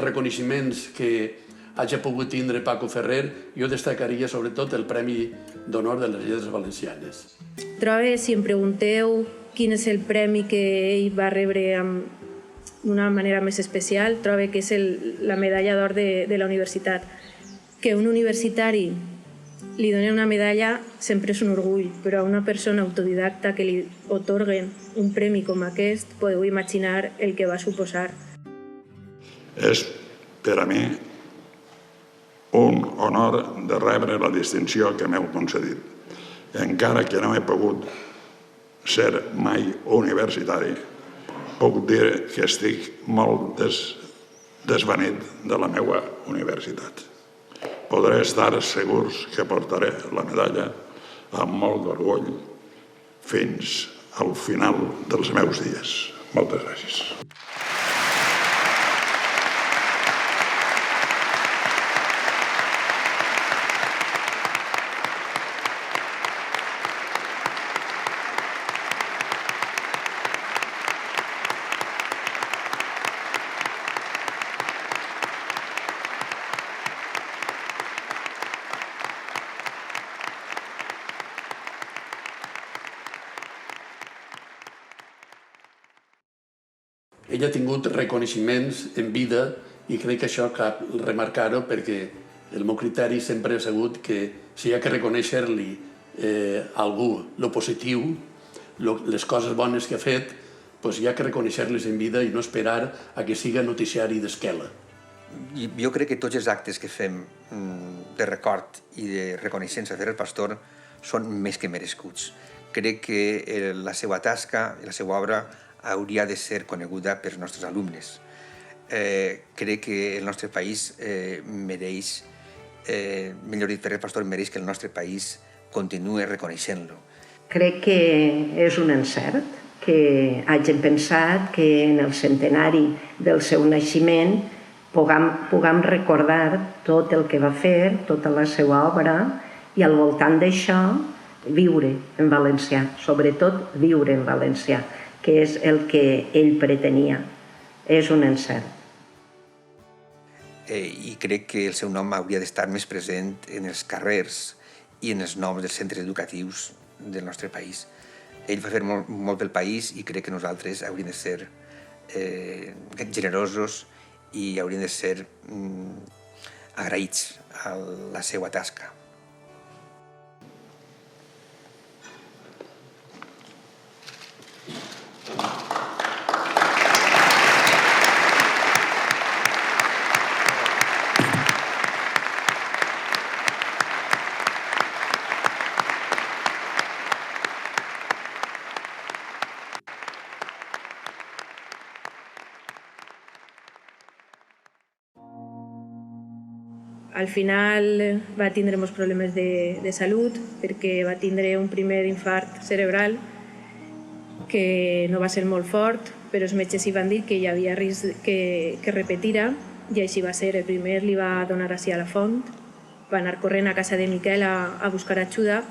reconeixements que hagi pogut tindre Paco Ferrer, jo destacaria sobretot el Premi d'Honor de les Lletres Valencianes. Trobo, si em pregunteu quin és el premi que ell va rebre d'una manera més especial, trobo que és la medalla d'or de la universitat. Que un universitari li doni una medalla sempre és un orgull, però a una persona autodidacta que li atorguen un premi com aquest, podeu imaginar el que va suposar. És, per a mi, un honor de rebre la distinció que m'heu concedit. Encara que no he pogut ser mai universitari, puc dir que estic molt desvanit de la meva universitat. Podré estar segurs que portaré la medalla amb molt d'orgull fins al final dels meus dies. Moltes gràcies. Ell ha tingut reconeixements en vida i crec que això cal remarcar-ho perquè el meu criteri sempre ha sigut que si hi ha que reconèixer-li a algú el positiu, les coses bones que ha fet, doncs hi ha que reconèixer-les en vida i no esperar a que siga noticiari d'esquela. Jo crec que tots els actes que fem de record i de reconeixença a Ferrer Pastor són més que merescuts. Crec que la seva tasca i la seva obra hauria de ser coneguda pels nostres alumnes. Crec que el nostre país mereix, millor dit, Ferrer Pastor mereix que el nostre país continuï reconeixent-lo. Crec que és un encert que hagin pensat que en el centenari del seu naixement puguem recordar tot el que va fer, tota la seva obra, i al voltant d'això viure en valencià, sobretot viure en valencià, que és el que ell pretenia. És un encert. I crec que el seu nom hauria d'estar més present en els carrers i en els noms dels centres educatius del nostre país. Ell va fer molt pel país i crec que nosaltres hauríem de ser generosos i hauríem de ser agraïts a la seva tasca. Al final va tindre molts problemes de salut perquè va tindre un primer infart cerebral que no va ser molt fort, però els metges hi van dir que hi havia risc que repetira i així va ser. El primer li va donar així a la font, va anar corrent a casa de Miquel a buscar ajuda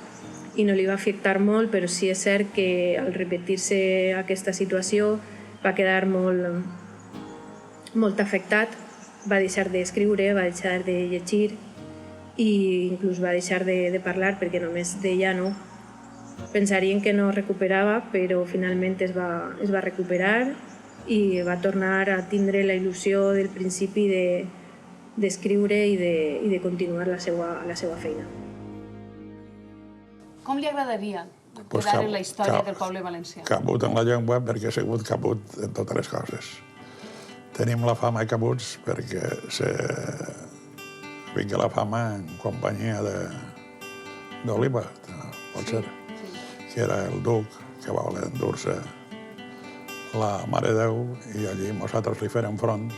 i no li va afectar molt, però sí és cert que al repetir-se aquesta situació va quedar molt afectat. Va deixar d'escriure, va deixar de llegir i inclús va deixar de parlar perquè només deia no. Pensarien que no recuperava, però finalment es va recuperar i va tornar a tindre la il·lusió del principi d'escriure i de continuar la seva feina. Com li agradaria quedar en la història del poble valencià? Cabut en la llengua perquè ha sigut cabut en totes les coses. Tenim la fama de cabuts perquè vinga la fama en companyia d'Oliva, pot ser, que era el duc que va voler endur-se la Mare de Déu i allí nosaltres li fèrem front.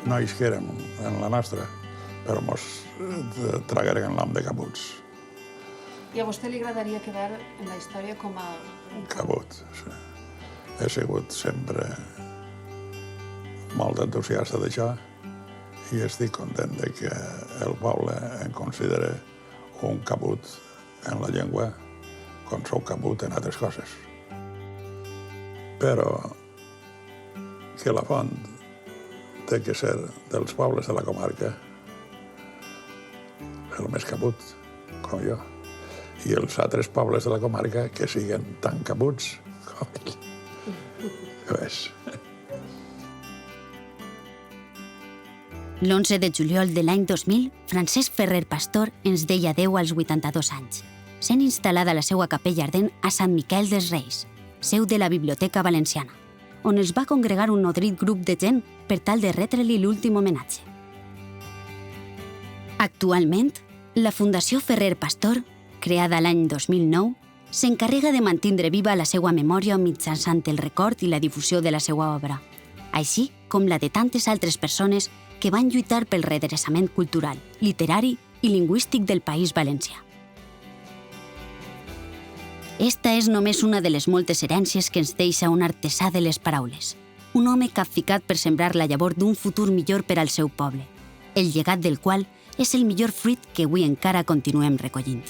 No isquérem en la nostra, però mos tragueren el nom de cabuts. I a vostè li agradaria quedar en la història com a... Cabut, sí. He sigut sempre molt entusiasta d'això i estic content que el poble em considera un cabut en la llengua com sou cabut en altres coses. Però que la font té que ser dels pobles de la comarca el més cabut, com jo, i els altres pobles de la comarca que siguen tan cabuts com ell. És. L'11 de juliol de l'any 2000, Francesc Ferrer Pastor ens deia adeu als 82 anys, sent instal·lada la seva capella ardent a Sant Miquel dels Reis, seu de la Biblioteca Valenciana, on es va congregar un nodrit grup de gent per tal de retre-li l'últim homenatge. Actualment, la Fundació Ferrer Pastor, creada l'any 2009, s'encarrega de mantindre viva la seva memòria mitjançant el record i la difusió de la seva obra, així com la de tantes altres persones que van lluitar pel redreçament cultural, literari i lingüístic del País Valencià. Esta és només una de les moltes herències que ens deixa un artesà de les paraules. Un home capficat per sembrar la llavor d'un futur millor per al seu poble, el llegat del qual és el millor fruit que avui encara continuem recollint.